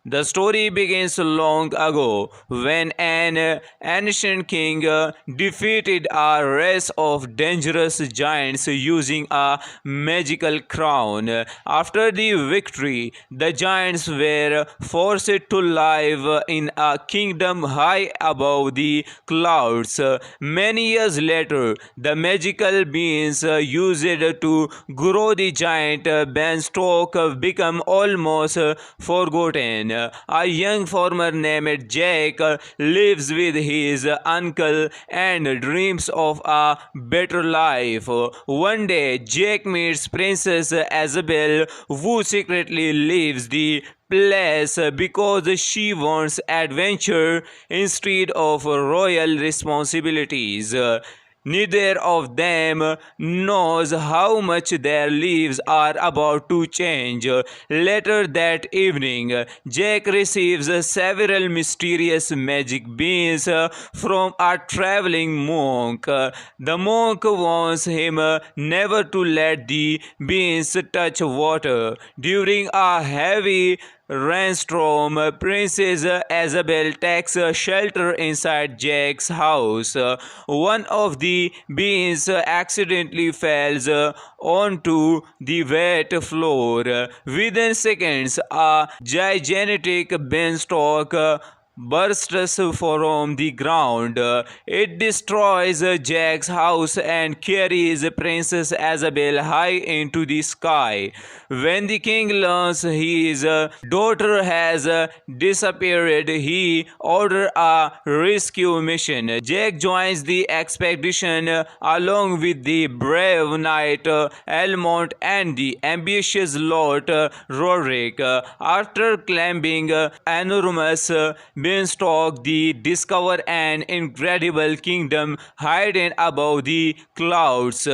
The story begins long ago when an ancient king defeated a race of dangerous giants using a magical crown. After the victory, the giants were forced to live in a kingdom high above the clouds. Many years later, the magical beings used to grow the giant beanstalk become almost forgotten. A young farmer named Jack lives with his uncle and dreams of a better life. One day, Jack meets Princess Isabel, who secretly leaves the place because she wants adventure instead of royal responsibilities. Neither of them knows how much their lives are about to change. Later that evening, Jack receives several mysterious magic beans from a traveling monk. The monk warns him never to let the beans touch water. During a heavy rainstorm, Princess Isabel takes shelter inside Jack's house. One of the beans accidentally falls onto the wet floor. Within seconds, a gigantic beanstalk bursts from the ground. It destroys Jack's house and carries Princess Isabel high into the sky. When the king learns his daughter has disappeared, he orders a rescue mission. Jack joins the expedition along with the brave knight Elmont and the ambitious Lord Roderick. After climbing enormous beanstalk, they discover an incredible kingdom hidden above the clouds.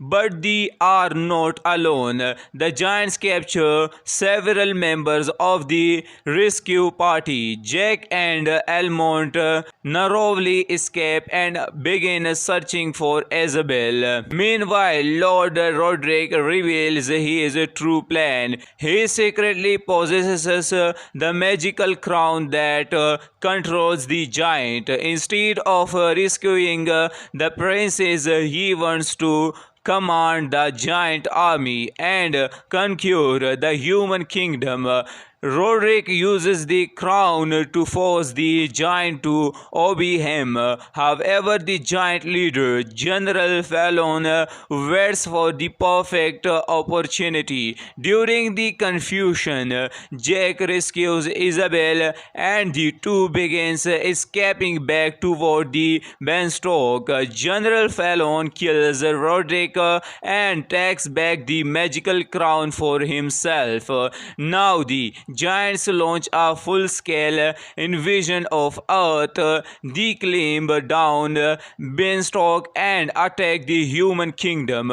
But they are not alone. The giants capture several members of the rescue party. Jack and Elmont narrowly escape and begin searching for Isabel. Meanwhile, Lord Roderick reveals his true plan. He secretly possesses the magical crown that controls the giant. Instead of rescuing the princess, he wants to command the giant army and conquer the human kingdom. Roderick uses the crown to force the giant to obey him. However, the giant leader, General Fallon, waits for the perfect opportunity. During the confusion, Jack rescues Isabel and the two begins escaping back toward the beanstalk. General Fallon kills Roderick and takes back the magical crown for himself. Now the giants launch a full-scale invasion of Earth. They climb down beanstalk and attack the human kingdom.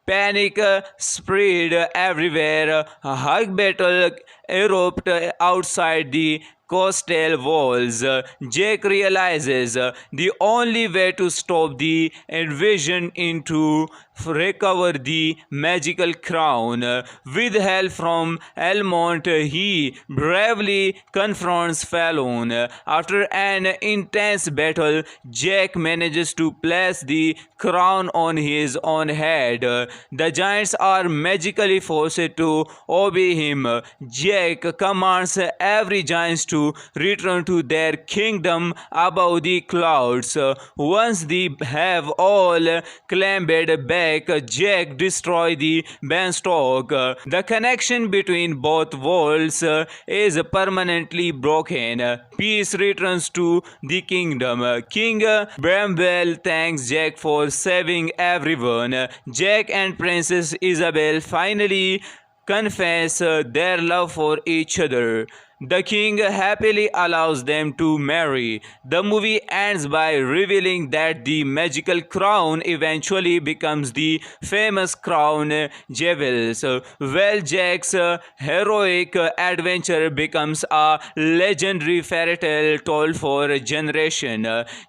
Panic spread everywhere. A hug battle erupts outside the coastal walls. Jack realizes the only way to stop the invasion is to recover the magical crown. With help from Elmont, he bravely confronts Fallon. After an intense battle, Jack manages to place the crown on his own head. The giants are magically forced to obey him. Jack commands every giant to return to their kingdom above the clouds. Once they have all clambered back, Jack destroys the beanstalk. The connection between both worlds is permanently broken. Peace returns to the kingdom. King Bramwell thanks Jack for saving everyone. Jack and Princess Isabel finally confess their love for each other. The king happily allows them to marry. The movie ends by revealing that the magical crown eventually becomes the famous crown jewels. Well, Jack's heroic adventure becomes a legendary fairy tale told for a generation.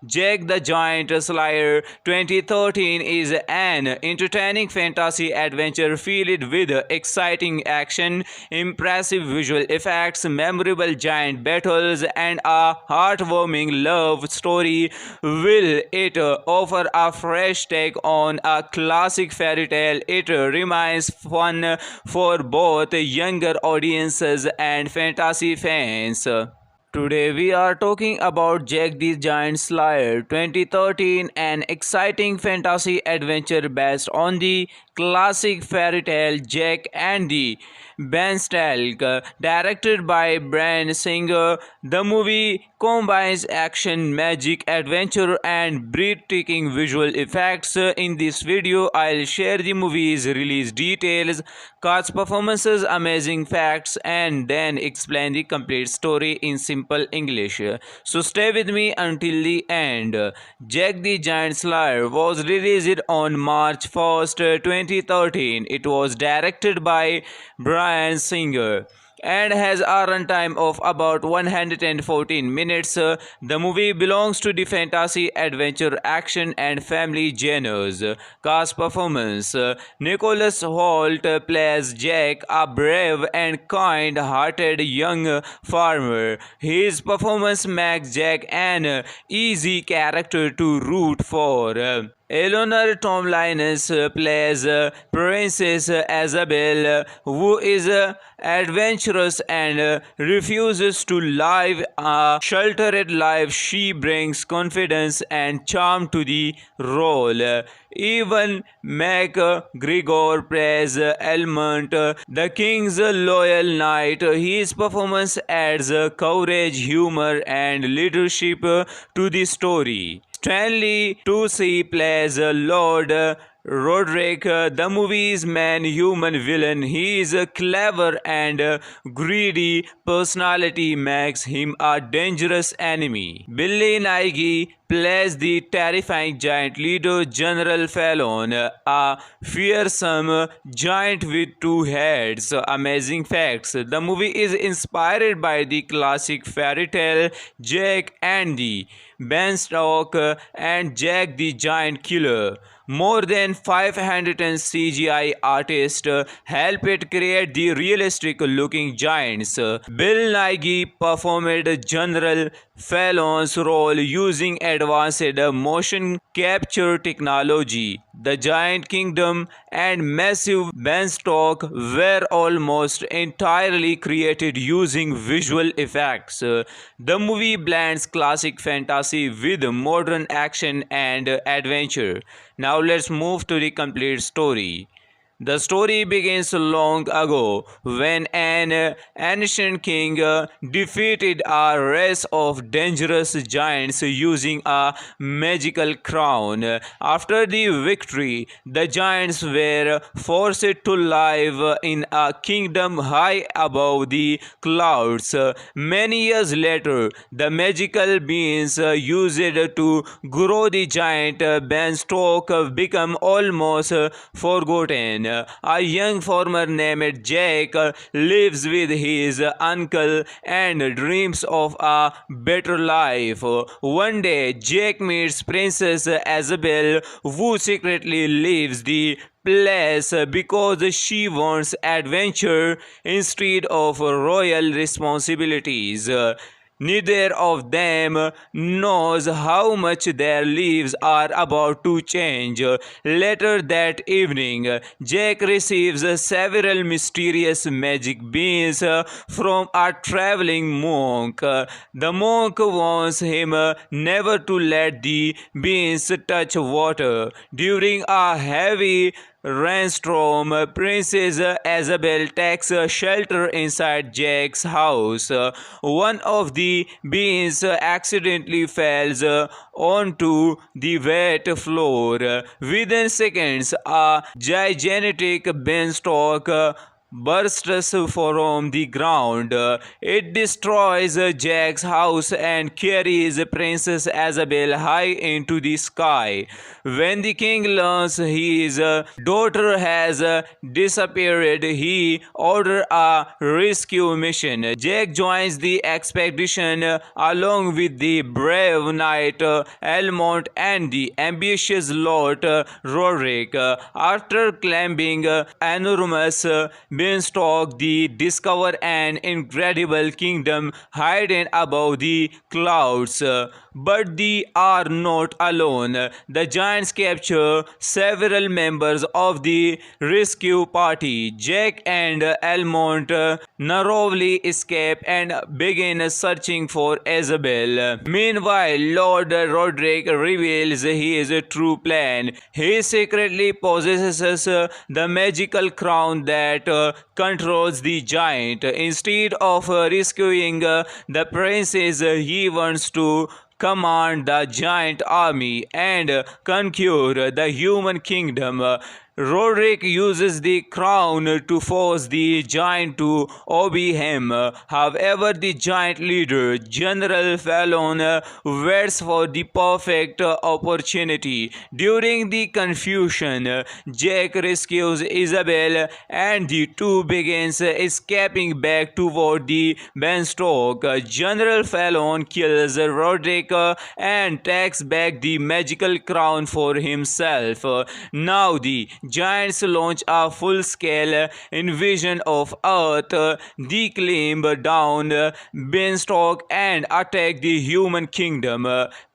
Jack the Giant Slayer 2013 is an entertaining fantasy adventure filled with exciting action, impressive visual effects, memorable giant battles, and a heartwarming love story. Will it offer a fresh take on a classic fairy tale? It remains fun for both younger audiences and fantasy fans. Today we are talking about Jack the Giant Slayer 2013, an exciting fantasy adventure based on the classic fairy tale Jack and the Beanstalk, directed by Bryan Singer. The movie combines action, magic, adventure, and breathtaking visual effects. In this video, I'll share the movie's release details, cast performances, amazing facts, and then explain the complete story in simple English. So stay with me until the end. Jack the Giant Slayer was released on March 1st, 2013. It was directed by Bryan Singer and has a runtime of about 114 minutes. The movie belongs to the fantasy, adventure, action, and family genres. Cast performance: Nicholas Hoult plays Jack, a brave and kind-hearted young farmer. His performance makes Jack an easy character to root for. Eleanor Tomlinus plays Princess Isabel, who is adventurous and refuses to live a sheltered life. She brings confidence and charm to the role. Even MacGregor plays Elmont, the king's loyal knight. His performance adds courage, humor, and leadership to the story. Stanley Tucci plays Lord Roderick, the movie's main human villain. His clever and greedy personality makes him a dangerous enemy. Billy Nighy plays the terrifying giant leader General Fallon, a fearsome giant with two heads. Amazing facts. The movie is inspired by the classic fairy tale Jack and the Beanstalk and Jack the Giant Killer. More than 500 CGI artists helped create the realistic looking giants. Bill Nighy performed General Fallon's role using advanced motion capture technology. The Giant Kingdom and massive beanstalk were almost entirely created using visual effects. The movie blends classic fantasy with modern action and adventure. Now let's move to the complete story. The story begins long ago when an ancient king defeated a race of dangerous giants using a magical crown. After the victory, the giants were forced to live in a kingdom high above the clouds. Many years later, the magical beings used to grow the giant beanstalk become almost forgotten. A young farmer named Jack lives with his uncle and dreams of a better life. One day, Jack meets Princess Isabel, who secretly leaves the place because she wants adventure instead of royal responsibilities. Neither of them knows how much their lives are about to change. Later that evening, Jack receives several mysterious magic beans from a traveling monk. The monk warns him never to let the beans touch water. During a heavy rainstorm, Princess Isabel takes shelter inside Jack's house. One of the beans accidentally falls onto the wet floor. Within seconds, a gigantic beanstalk bursts from the ground. It destroys Jack's house and carries Princess Isabel high into the sky. When the king learns his daughter has disappeared, he orders a rescue mission. Jack joins the expedition along with the brave knight Elmont and the ambitious Lord Roderick. After climbing enormous beanstalk, they discover an incredible kingdom hidden above the clouds. But they are not alone. The giants capture several members of the rescue party. Jack and Elmont narrowly escape and begin searching for Isabel. Meanwhile, Lord Roderick reveals his true plan. He secretly possesses the magical crown that controls the giant. Instead of rescuing the princess, he wants to command the giant army and conquer the human kingdom. Roderick uses the crown to force the giant to obey him. However, the giant leader, General Fallon, waits for the perfect opportunity. During the confusion, Jack rescues Isabel and the two begins escaping back toward the beanstalk. General Fallon kills Roderick and takes back the magical crown for himself. Now the giants launch a full-scale invasion of Earth. They climb down Beanstalk and attack the human kingdom.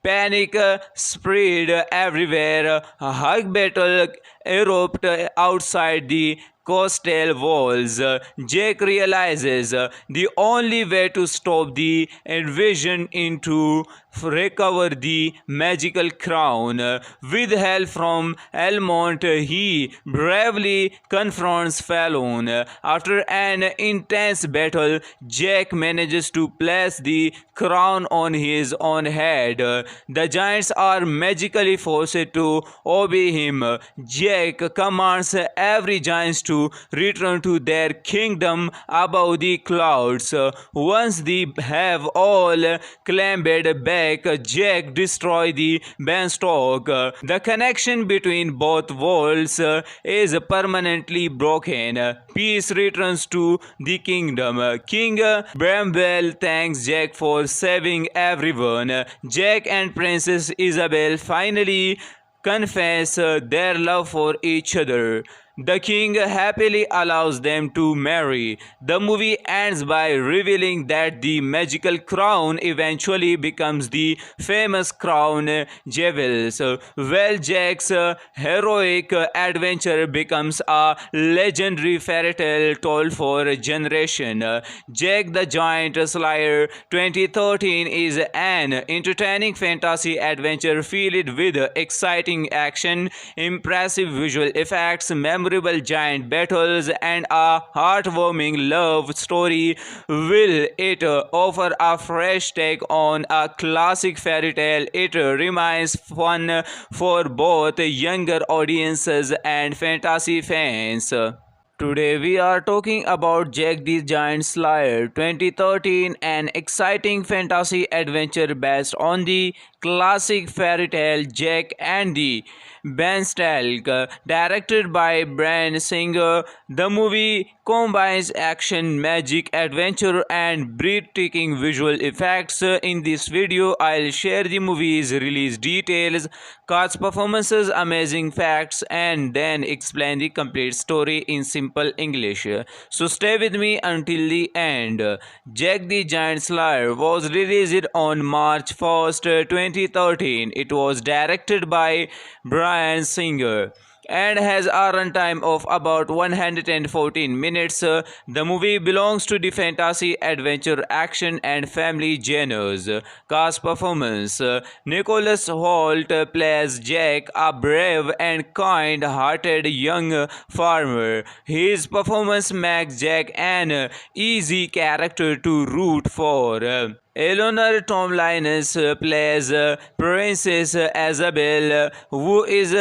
Panic spread everywhere. A hug battle erupts outside the coastal walls. Jack realizes the only way to stop the invasion is to recover the magical crown. With help from Elmont, he bravely confronts Fallon. After an intense battle, Jack manages to place the crown on his own head. The giants are magically forced to obey him. Jack commands every giant to return to their kingdom above the clouds. Once they have all clambered back, Jack destroys the Beanstalk. The connection between both worlds is permanently broken. Peace returns to the kingdom. King Bramwell thanks Jack for saving everyone. Jack and Princess Isabel finally confess their love for each other. The king happily allows them to marry. The movie ends by revealing that the magical crown eventually becomes the famous crown jewels. Well, Jack's heroic adventure becomes a legendary fairy tale told for a generation. Jack the Giant Slayer 2013 is an entertaining fantasy adventure filled with exciting action, impressive visual effects, memorable giant battles, and a heartwarming love story. Will it offer a fresh take on a classic fairy tale? It remains fun for both younger audiences and fantasy fans. Today we are talking about Jack the Giant Slayer 2013, an exciting fantasy adventure based on the classic fairy tale Jack and the Beanstalk, directed by Bryan Singer. The movie combines action, magic, adventure, and breathtaking visual effects. In this video, I'll share the movie's release details, cast performances, amazing facts, and then explain the complete story in simple English. So stay with me until the end. Jack the Giant Slayer was released on March 1st, 2013. It was directed by Bryan Singer and has a runtime of about 114 minutes. The movie belongs to the fantasy, adventure, action, and family genres. Cast performance: Nicholas Hoult plays Jack, a brave and kind-hearted young farmer. His performance makes Jack an easy character to root for. Eleanor Tomlinson plays Princess Isabel, who is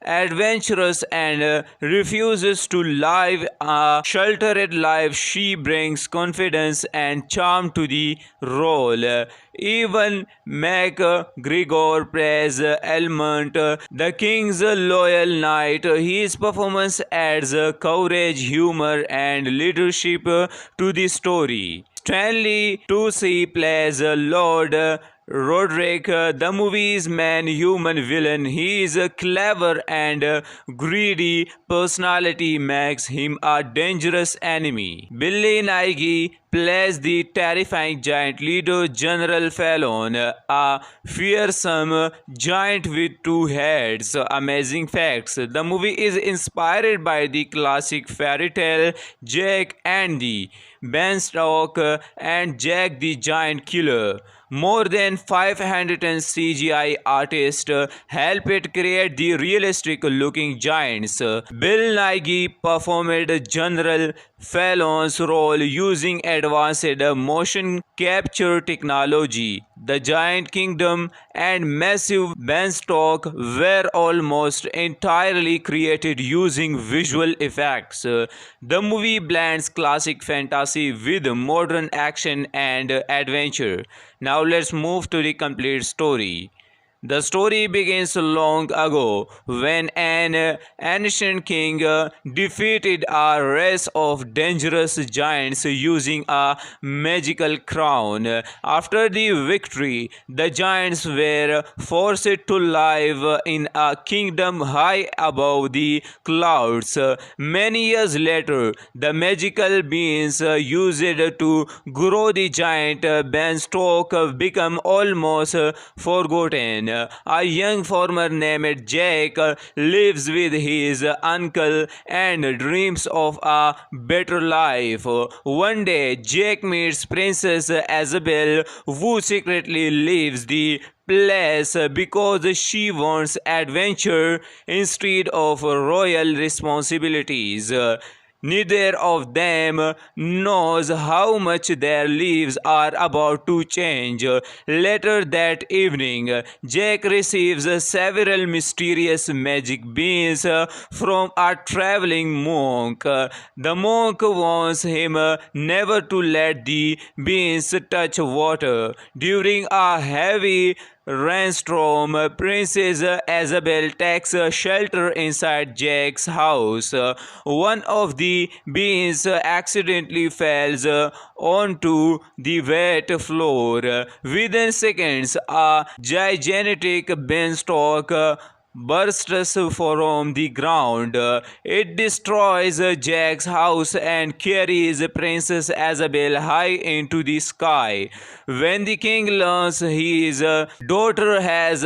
adventurous and refuses to live a sheltered life. She brings confidence and charm to the role. Ewan McGregor plays Elmont, the king's loyal knight. His performance adds courage, humor, and leadership to the story. Stanley Tucci plays Lord Roderick, the movie's main human villain. His clever and greedy personality makes him a dangerous enemy. Billy Nighy plays the terrifying giant leader General Fallon, a fearsome giant with two heads. Amazing facts: the movie is inspired by the classic fairy tale Jack and the Beanstalk and Jack the Giant Killer. More than 500 CGI artists helped create the realistic looking giants. Bill Nighy performed General Fallon's role using advanced motion capture technology. The Giant Kingdom and massive Beanstalk were almost entirely created using visual effects. The movie blends classic fantasy with modern action and adventure. Now let's move to the complete story. The story begins long ago when an ancient king defeated a race of dangerous giants using a magical crown. After the victory, the giants were forced to live in a kingdom high above the clouds. Many years later, the magical beings used to grow the giant beanstalk become almost forgotten. A young farmer named Jack lives with his uncle and dreams of a better life. One day, Jack meets Princess Isabel, who secretly leaves the place because she wants adventure instead of royal responsibilities. Neither of them knows how much their lives are about to change. Later that evening, Jack receives several mysterious magic beans from a traveling monk. The monk warns him never to let the beans touch water. During a heavy rainstorm, Princess Isabel takes shelter inside Jack's house. One of the beans accidentally falls onto the wet floor. Within seconds, a gigantic beanstalk bursts from the ground. It destroys Jack's house and carries Princess Isabel high into the sky. When the king learns his daughter has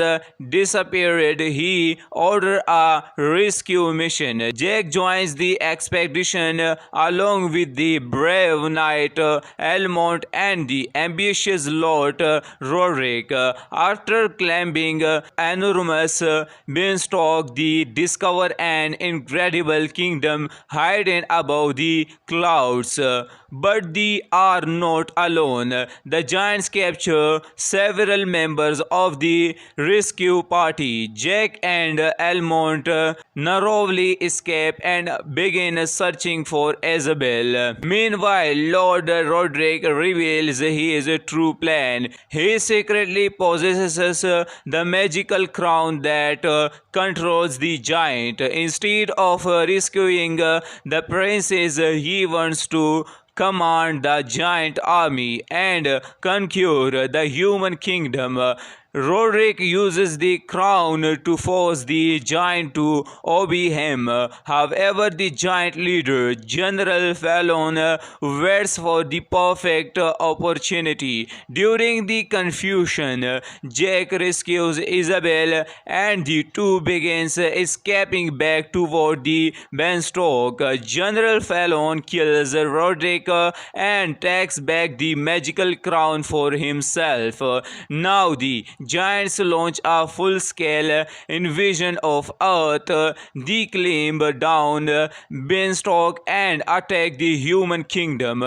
disappeared, he orders a rescue mission. Jack joins the expedition along with the brave knight Elmont and the ambitious Lord Roderick. After climbing enormous beanstalk, they discover an incredible kingdom hidden above the clouds. But they are not alone. The giants capture several members of the rescue party. Jack and Elmont narrowly escape and begin searching for Isabel. Meanwhile, Lord Roderick reveals his true plan. He secretly possesses the magical crown that controls the giant. Instead of rescuing the princess, he wants to command the giant army and conquer the human kingdom. Roderick uses the crown to force the giant to obey him. However, the giant leader, General Fallon, waits for the perfect opportunity. During the confusion, Jack rescues Isabel and the two begins escaping back toward the beanstalk. General Fallon kills Roderick and takes back the magical crown for himself. Now the giants launch a full-scale invasion of Earth. They climb down beanstalk and attack the human kingdom.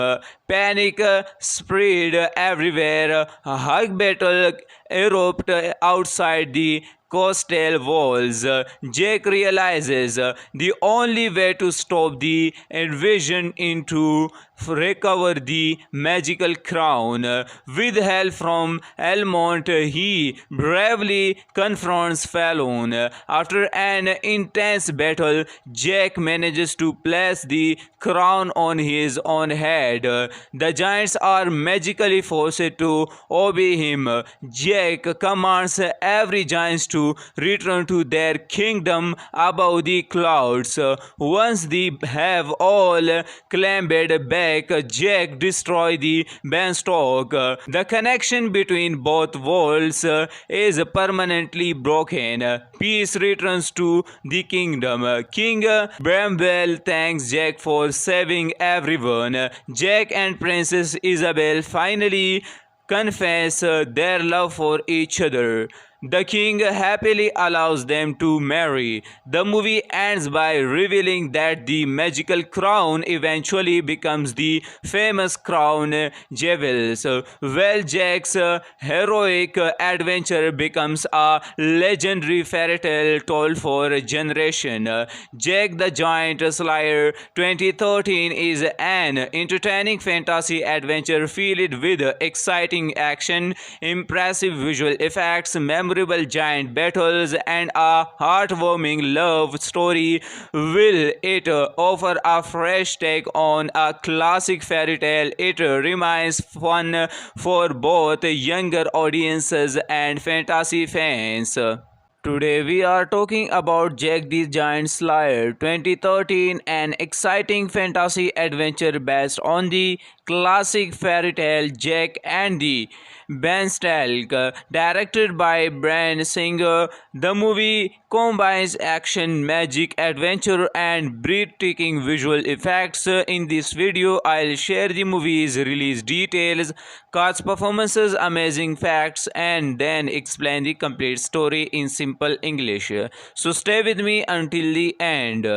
Panic spread everywhere. A hug battle erupts outside the coastal walls. Jack realizes the only way to stop the invasion is to recover the magical crown. With help from Elmont, he bravely confronts Fallon. After an intense battle, Jack manages to place the crown on his own head. The giants are magically forced to obey him. Jack commands every giant to return to their kingdom above the clouds. Once they have all clambered back, Jack destroys the beanstalk. The connection between both worlds is permanently broken. Peace returns to the kingdom. King Bramwell thanks Jack for saving everyone. Jack and Princess Isabel finally confess their love for each other. The king happily allows them to marry. The movie ends by revealing that the magical crown eventually becomes the famous crown jewels. Well, Jack's heroic adventure becomes a legendary fairy tale told for a generation. Jack the Giant Slayer 2013 is an entertaining fantasy adventure filled with exciting action, impressive visual effects, memorable memorable giant battles, and a heartwarming love story. Will it offer a fresh take on a classic fairy tale? It remains fun for both younger audiences and fantasy fans. Today we are talking about Jack the Giant Slayer 2013, an exciting fantasy adventure based on the classic fairy tale Jack and the Beanstalk, directed by Bryan Singer. The movie combines action, magic, adventure, and breathtaking visual effects. In this video, I'll share the movie's release details, cast performances, amazing facts, and then explain the complete story in simple English. So stay with me until the end.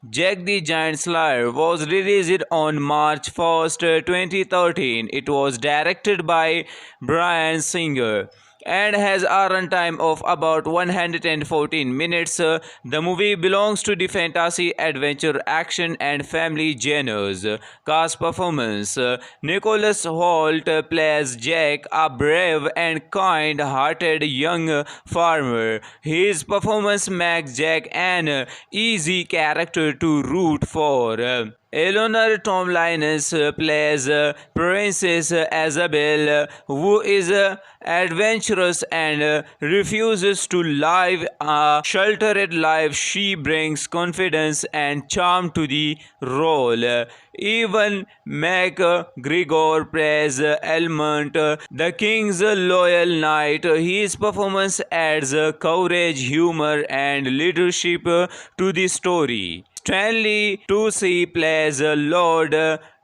Jack the Giant Slayer was released on March 1st, 2013. It was directed by Bryan Singer and has a runtime of about 114 minutes. The movie belongs to the fantasy, adventure, action, and family genres. Cast performance: Nicholas Hoult plays Jack, a brave and kind-hearted young farmer. His performance makes Jack an easy character to root for. Eleanor Tomlinson plays Princess Isabel, who is adventurous and refuses to live a sheltered life. She brings confidence and charm to the role. Ewan McGregor plays Elmont, the king's loyal knight. His performance adds courage, humor, and leadership to the story. Stanley Tucci plays Lord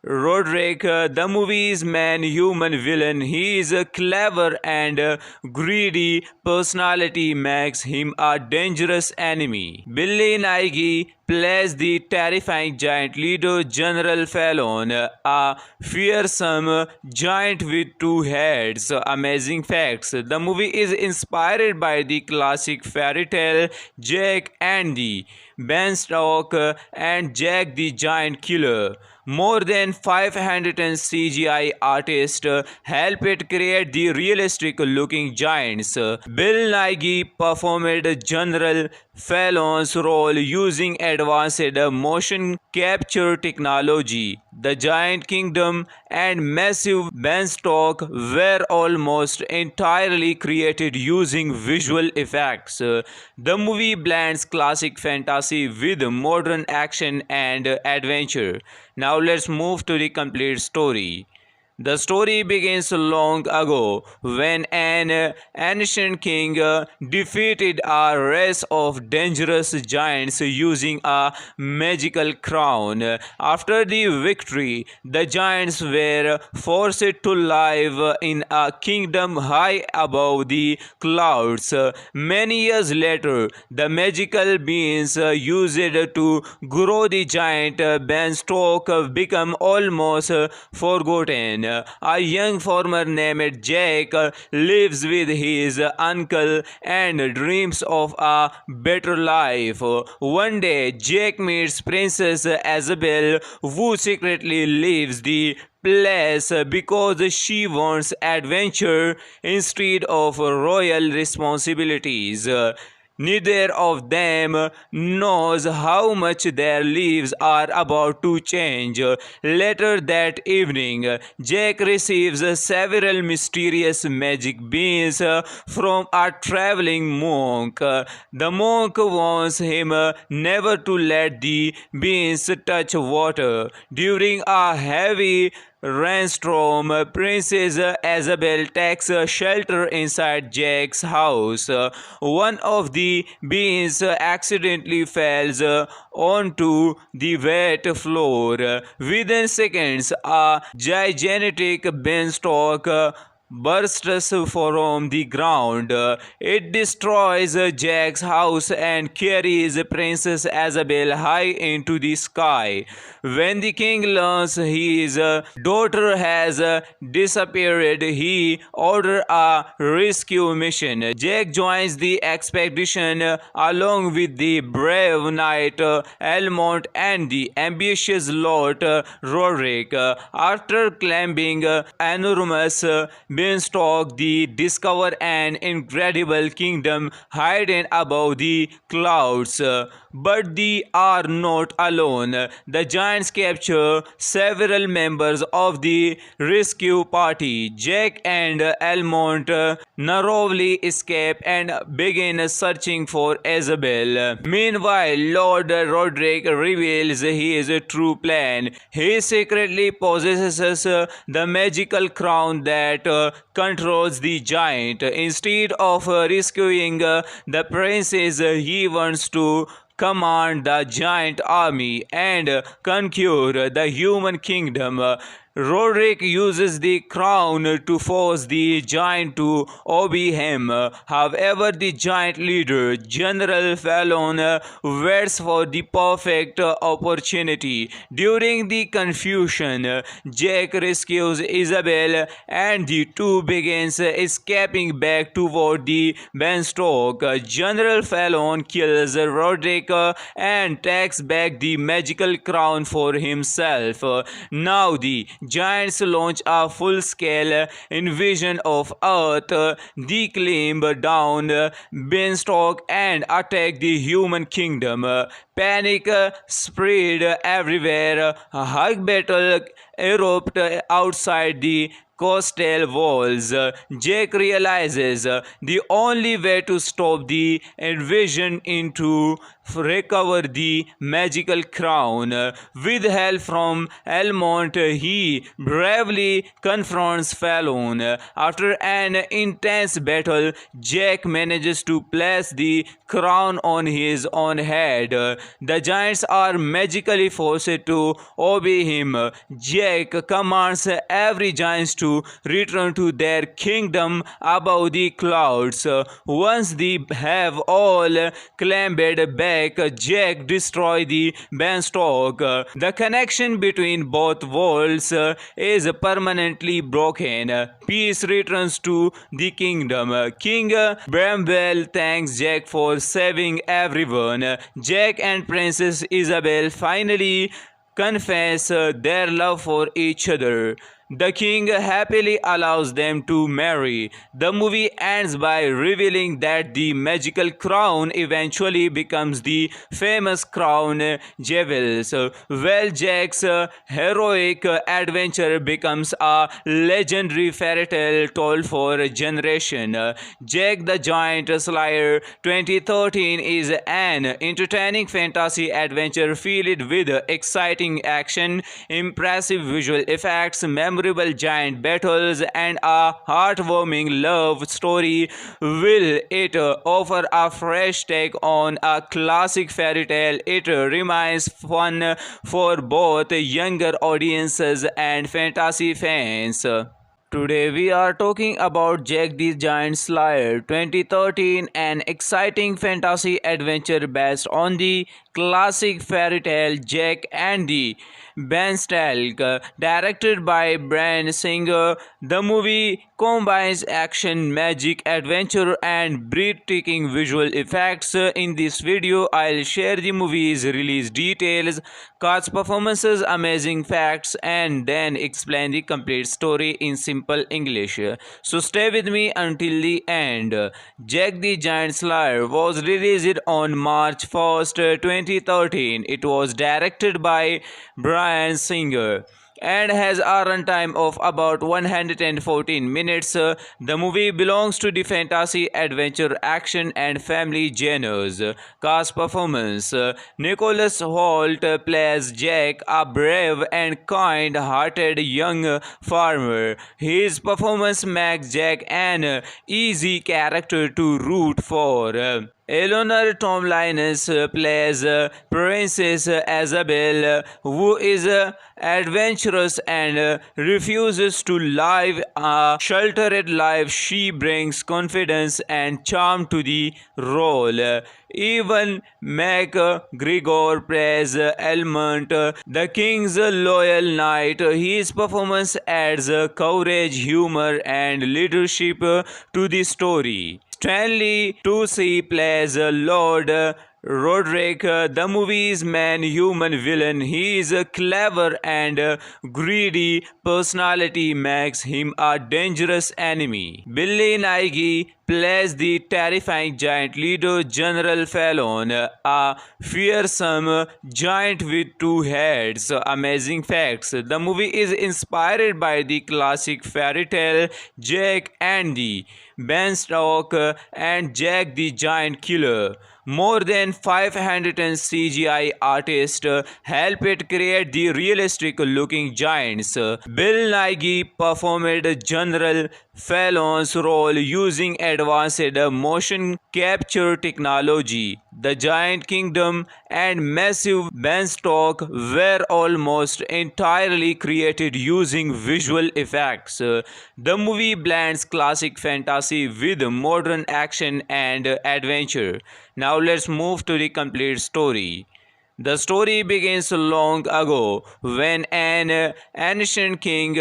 Roderick, the movie's main human villain. His clever and greedy personality makes him a dangerous enemy. Billy Nighy plays the terrifying giant leader, General Fallon, a fearsome giant with two heads. Amazing facts: the movie is inspired by the classic fairy tale Jack and the Beanstalk and Jack the Giant Killer. More than 500 CGI artists helped create the realistic looking giants. Bill Nighy performed General Fallon's role using advanced motion capture technology. The Giant Kingdom and massive Beanstalk were almost entirely created using visual effects. The movie blends classic fantasy with modern action and adventure. Now let's move to the complete story. The story begins long ago when an ancient king defeated a race of dangerous giants using a magical crown. After the victory, the giants were forced to live in a kingdom high above the clouds. Many years later, the magical beans used to grow the giant beanstalk become almost forgotten. A young farmer named Jack lives with his uncle and dreams of a better life. One day, Jack meets Princess Isabel, who secretly leaves the place because she wants adventure instead of royal responsibilities. Neither of them knows how much their lives are about to change. Later that evening, Jack receives several mysterious magic beans from a traveling monk. The monk warns him never to let the beans touch water. During a heavy rainstorm, Princess Isabel takes shelter inside Jack's house. One of the beans accidentally falls onto the wet floor. Within seconds, a gigantic beanstalk bursts from the ground. It destroys Jack's house and carries Princess Isabel high into the sky. When the king learns his daughter has disappeared, he orders a rescue mission. Jack joins the expedition along with the brave knight Elmont and the ambitious Lord Roderick. After climbing enormous Beanstalk, they discover an incredible kingdom hidden above the clouds. But they are not alone. The giants capture several members of the rescue party. Jack and Almond narrowly escape and begin searching for Isabel. Meanwhile, Lord Roderick reveals his true plan. He secretly possesses the magical crown that controls the giant. Instead of rescuing the princess, he wants to command the giant army and conquer the human kingdom. Roderick uses the crown to force the giant to obey him. However, the giant leader, General Fallon, waits for the perfect opportunity. During the confusion, Jack rescues Isabel and the two begins escaping back toward the Beanstalk. General Fallon kills Roderick and takes back the magical crown for himself. Now the giants launch a full-scale invasion of Earth. They climb down Beanstalk and attack the human kingdom. Panic spread everywhere. A hug battle erupts outside the coastal walls. Jack realizes the only way to stop the invasion is to recover the magical crown. With help from Almond, he bravely confronts Fallon. After an intense battle, Jack manages to place the crown on his own head. The giants are magically forced to obey him. Jack commands every giant to return to their kingdom above the clouds. Once they have all clambered back, Jack destroys the Beanstalk. The connection between both worlds is permanently broken. Peace returns to the kingdom. King Bramwell thanks Jack for saving everyone. Jack and Princess Isabel finally confess their love for each other. The king happily allows them to marry. The movie ends by revealing that the magical crown eventually becomes the famous crown jewels. Well, Jack's heroic adventure becomes a legendary fairy tale told for a generation. Jack the Giant Slayer 2013 is an entertaining fantasy adventure filled with exciting action, impressive visual effects, memorable giant battles, and a heartwarming love story. Will it offer a fresh take on a classic fairy tale? It remains fun for both younger audiences and fantasy fans. Today we are talking about Jack the Giant Slayer 2013, an exciting fantasy adventure based on the classic fairy tale Jack and the Beanstalk, directed by Bryan Singer. The movie combines action, magic, adventure, and breathtaking visual effects. In this video, I'll share the movie's release details, cast performances, amazing facts, and then explain the complete story in simple English. So stay with me until the end. Jack the Giant Slayer was released on March 1st, 2013. It was directed by Bryan Singer and has a runtime of about 114 minutes. The movie belongs to the fantasy, adventure, action, and family genres. Cast performance: Nicholas Hoult plays Jack, a brave and kind-hearted young farmer. His performance makes Jack an easy character to root for. Eleanor Tomlinson plays Princess Isabel, who is adventurous and refuses to live a sheltered life. She brings confidence and charm to the role. Ewan McGregor plays Almond, the king's loyal knight. His performance adds courage, humor, and leadership to the story. Stanley Tucci plays Lord Roderick, the movie's main human villain. His clever and greedy personality makes him a dangerous enemy. Billy Nighy plays the terrifying giant leader General Fallon, a fearsome giant with two heads. Amazing facts. The movie is inspired by the classic fairy tale Jack and the Beanstalk and Jack the Giant Killer. More than 500 CGI artists helped create the realistic looking giants. Bill Nighy performed General Fallon's role using advanced motion capture technology. The Giant Kingdom and massive beanstalk were almost entirely created using visual effects. The movie blends classic fantasy with modern action and adventure. Now let's move to the complete story. The story begins long ago when an ancient king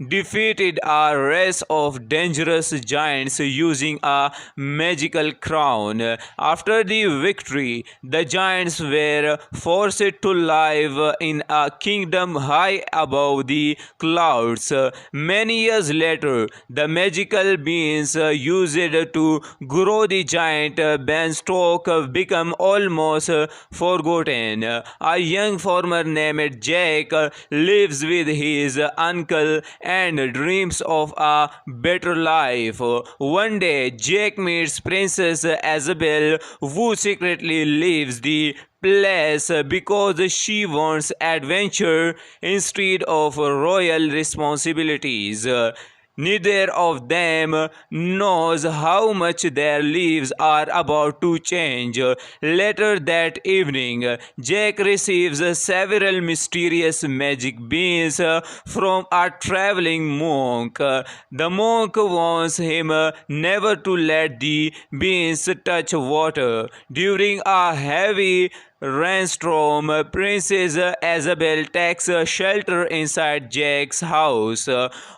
defeated a race of dangerous giants using a magical crown. After the victory, the giants were forced to live in a kingdom high above the clouds. Many years later, the magical beings used to grow the giant beanstalk become almost forgotten. A young farmer named Jack lives with his uncle and dreams of a better life. One day, Jack meets Princess Isabel, who secretly leaves the place because she wants adventure instead of royal responsibilities. Neither of them knows how much their lives are about to change. Later that evening, Jack receives several mysterious magic beans from a traveling monk. The monk warns him never to let the beans touch water. During a heavy rainstorm, Princess Isabel takes shelter inside Jack's house.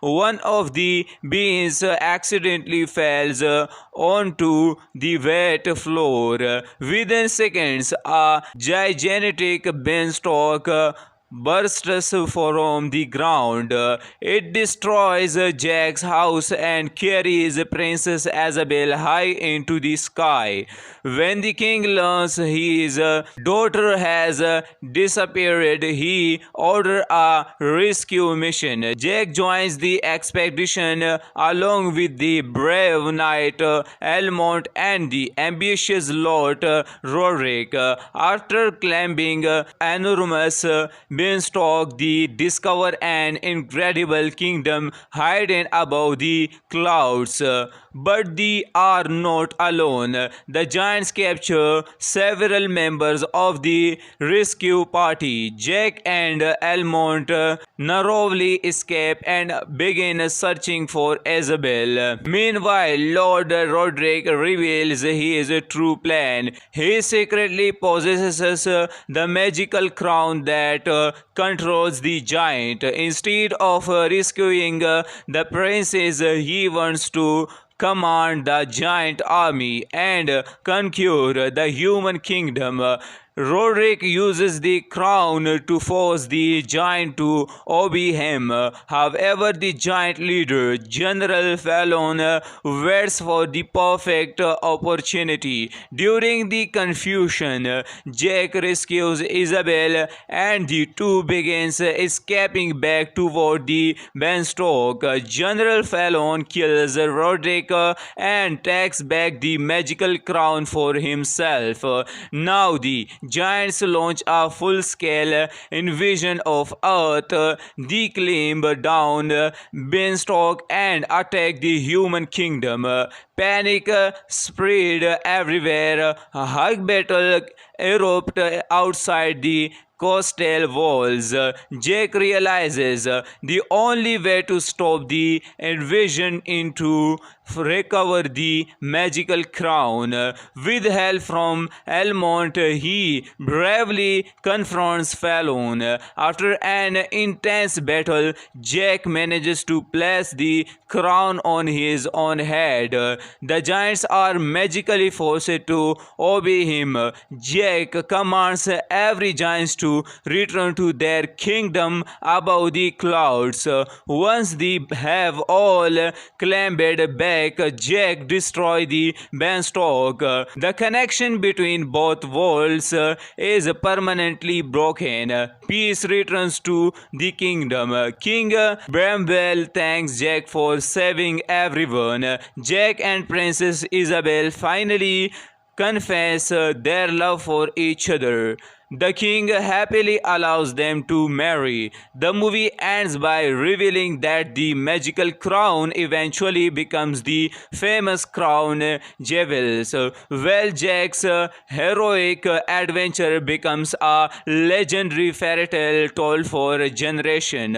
One of the beans accidentally falls onto the wet floor. Within seconds, a gigantic beanstalk bursts from the ground. It destroys Jack's house and carries Princess Isabel high into the sky. When the king learns his daughter has disappeared, he orders a rescue mission. Jack joins the expedition along with the brave knight Elmont and the ambitious Lord Roderick. After climbing enormous beanstalk, they discover an incredible kingdom hidden above the clouds. But they are not alone. The giants capture several members of the rescue party. Jack and Elmont narrowly escape and begin searching for Isabel. Meanwhile, Lord Roderick reveals his true plan. He secretly possesses the magical crown that controls the giant. Instead of rescuing the princess, he wants to command the giant army and conquer the human kingdom. Roderick uses the crown to force the giant to obey him. However, the giant leader, General Fallon, waits for the perfect opportunity. During the confusion, Jack rescues Isabel and the two begins escaping back toward the beanstalk. General Fallon kills Roderick and takes back the magical crown for himself. Now the giants launch a full-scale invasion of Earth. They climb down beanstalk and attack the human kingdom. Panic spread everywhere. A hug battle erupt outside the coastal walls. Jake realizes the only way to stop the invasion is to recover the magical crown. With help from Elmont, he bravely confronts Fallon. After an intense battle, Jack manages to place the crown on his own head. The giants are magically forced to obey him. Jack commands every giant to return to their kingdom above the clouds. Once they have all clambered back, Jack destroys the beanstalk. The connection between both worlds is permanently broken. Peace returns to the kingdom. King Bramwell thanks Jack for saving everyone. Jack and Princess Isabel finally confess their love for each other. The king happily allows them to marry. The movie ends by revealing that the magical crown eventually becomes the famous crown jewels. Well, Jack's heroic adventure becomes a legendary fairy tale told for a generation.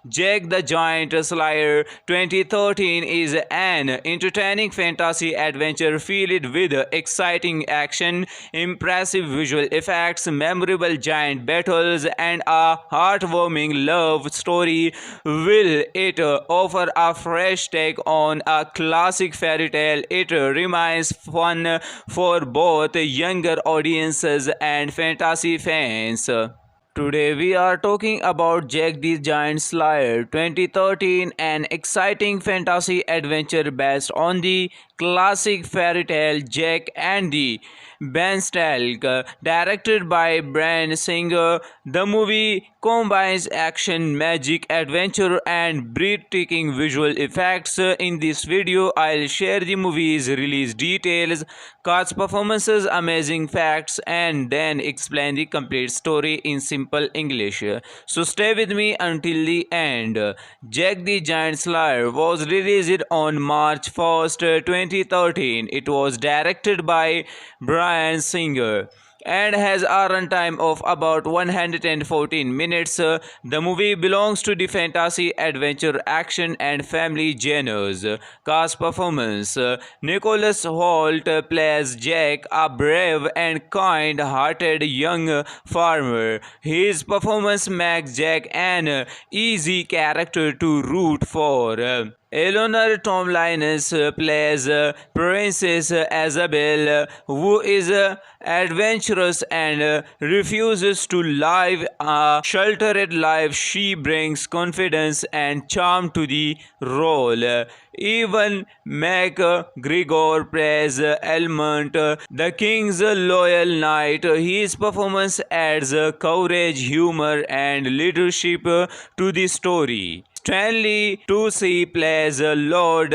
Jack the Giant Slayer 2013 is an entertaining fantasy adventure filled with exciting action, impressive visual effects, memorable giant battles, and a heartwarming love story. Will it offer a fresh take on a classic fairy tale? It remains fun for both younger audiences and fantasy fans. Today we are talking about Jack the Giant Slayer 2013, an exciting fantasy adventure based on the classic fairy tale Jack and the Beanstalk, directed by Bryan Singer. The movie combines action, magic, adventure, and breathtaking visual effects. In this video, I'll share the movie's release details, cast performances, amazing facts, and then explain the complete story in simple English. So stay with me until the end. Jack the Giant Slayer was released on March 1st, 2013. It was directed by Bryan Singer and has a runtime of about 114 minutes. The movie belongs to the fantasy, adventure, action, and family genres. Cast performance: Nicholas Hoult plays Jack, a brave and kind-hearted young farmer. His performance makes Jack an easy character to root for. Eleanor Tomlinson plays Princess Isabel, who is adventurous and refuses to live a sheltered life. She brings confidence and charm to the role. Ewan McGregor plays Elmont, the king's loyal knight. His performance adds courage, humor, and leadership to the story. Stanley Tucci plays Lord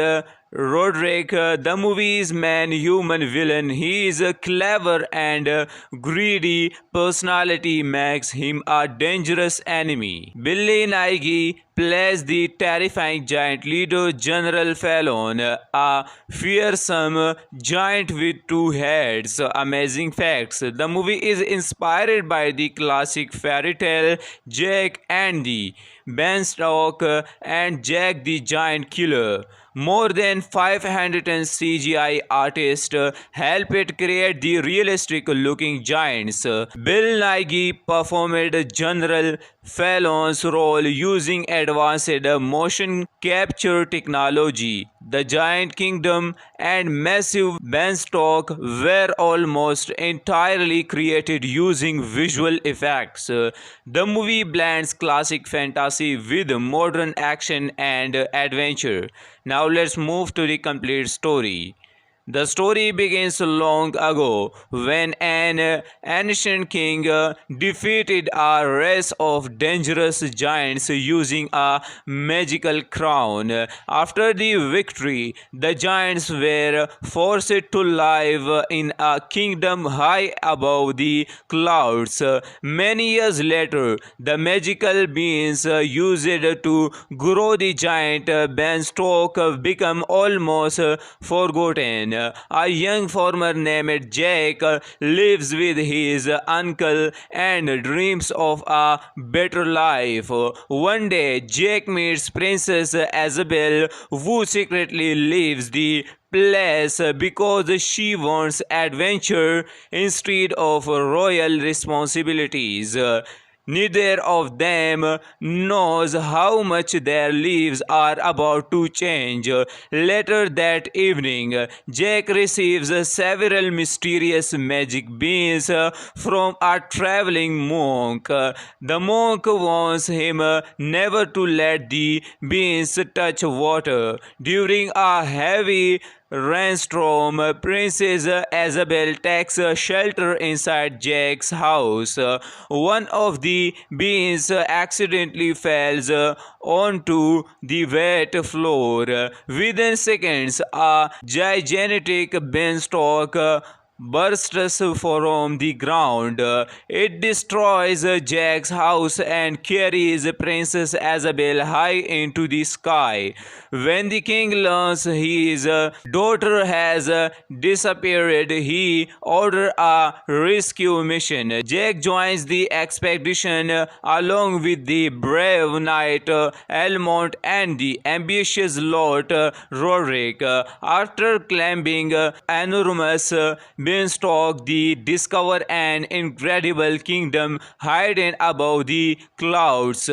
Roderick, the movie's main human villain. His clever and greedy personality makes him a dangerous enemy. Billy Nighy plays the terrifying giant leader, General Fallon, a fearsome giant with two heads. Amazing facts: the movie is inspired by the classic fairy tale Jack and the Beanstalk and Jack the Giant Killer. More than 500 CGI artists helped create the realistic looking giants. Bill Nighy performed General Fallon's role using advanced motion capture technology. The Giant Kingdom and massive beanstalk were almost entirely created using visual effects. The movie blends classic fantasy with modern action and adventure. Now let's move to the complete story. The story begins long ago when an ancient king defeated a race of dangerous giants using a magical crown. After the victory, the giants were forced to live in a kingdom high above the clouds. Many years later, the magical beings used to grow the giant beanstalk become almost forgotten. A young farmer named Jack lives with his uncle and dreams of a better life. One day, Jack meets Princess Isabel, who secretly leaves the place because she wants adventure instead of royal responsibilities. Neither of them knows how much their lives are about to change. Later that evening, Jack receives several mysterious magic beans from a traveling monk. The monk warns him never to let the beans touch water. During a heavy rainstorm, Princess Isabel takes shelter inside Jack's house. One of the beans accidentally falls onto the wet floor. Within seconds, a gigantic beanstalk bursts from the ground. It destroys Jack's house and carries Princess Isabel high into the sky. When the king learns his daughter has disappeared, he orders a rescue mission. Jack joins the expedition along with the brave knight Elmont and the ambitious Lord Roderick. After climbing enormous beanstalk, they discover an incredible kingdom hidden above the clouds.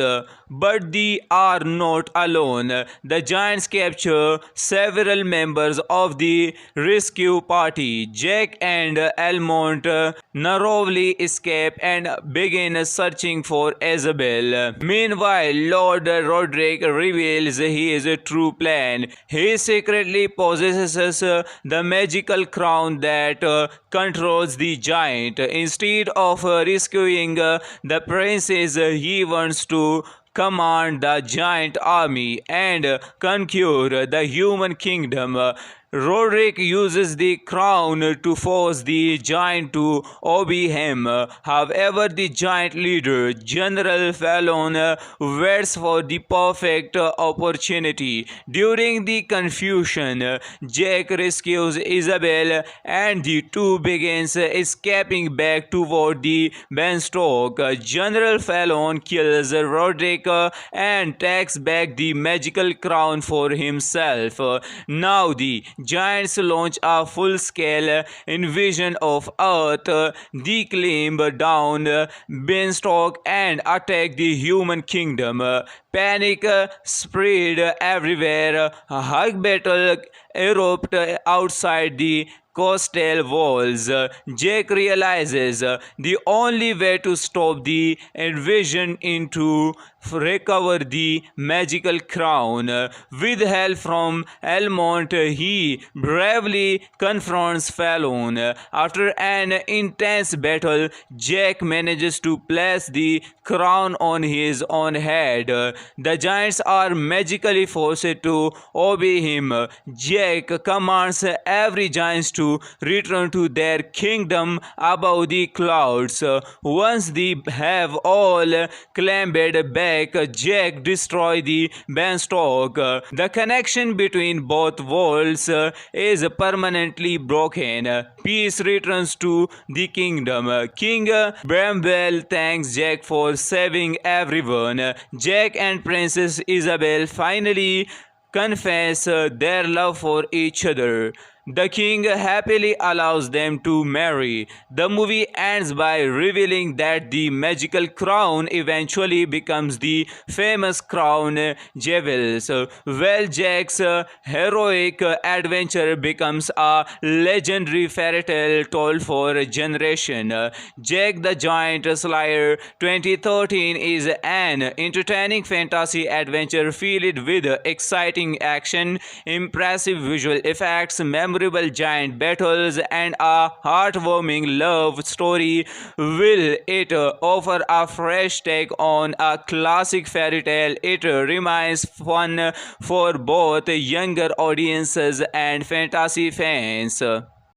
But they are not alone. The giants capture several members of the rescue party. Jack and Elmont narrowly escape and begin searching for Isabel. Meanwhile, Lord Roderick reveals his true plan. He secretly possesses the magical crown that controls the giant. Instead of rescuing the princess, he wants to command the giant army and conquer the human kingdom. Roderick uses the crown to force the giant to obey him. However, the giant leader, General Fallon, waits for the perfect opportunity. During the confusion, Jack rescues Isabel and the two begins escaping back toward the beanstalk. General Fallon kills Roderick and takes back the magical crown for himself. Now the giants launch a full-scale invasion of Earth. They climb down beanstalk and attack the human kingdom. Panic spread everywhere. A hug battle erupts outside the coastal walls. Jack realizes the only way to stop the invasion is to recover the magical crown. With help from Elmont, he bravely confronts Fallon. After an intense battle, Jack manages to place the crown on his own head. The giants are magically forced to obey him. Jack commands every giant to return to their kingdom above the clouds. Once they have all clambered back, Jack destroys the beanstalk. The connection between both worlds is permanently broken. Peace returns to the kingdom. King Bramwell thanks Jack for saving everyone. Jack and Princess Isabel finally confess their love for each other. The king happily allows them to marry. The movie ends by revealing that the magical crown eventually becomes the famous crown jewels. Well, Jack's heroic adventure becomes a legendary fairy tale told for a generation. Jack the Giant Slayer 2013 is an entertaining fantasy adventure filled with exciting action, impressive visual effects, memorable giant battles, and a heartwarming love story. Will it offer a fresh take on a classic fairy tale? It remains fun for both younger audiences and fantasy fans.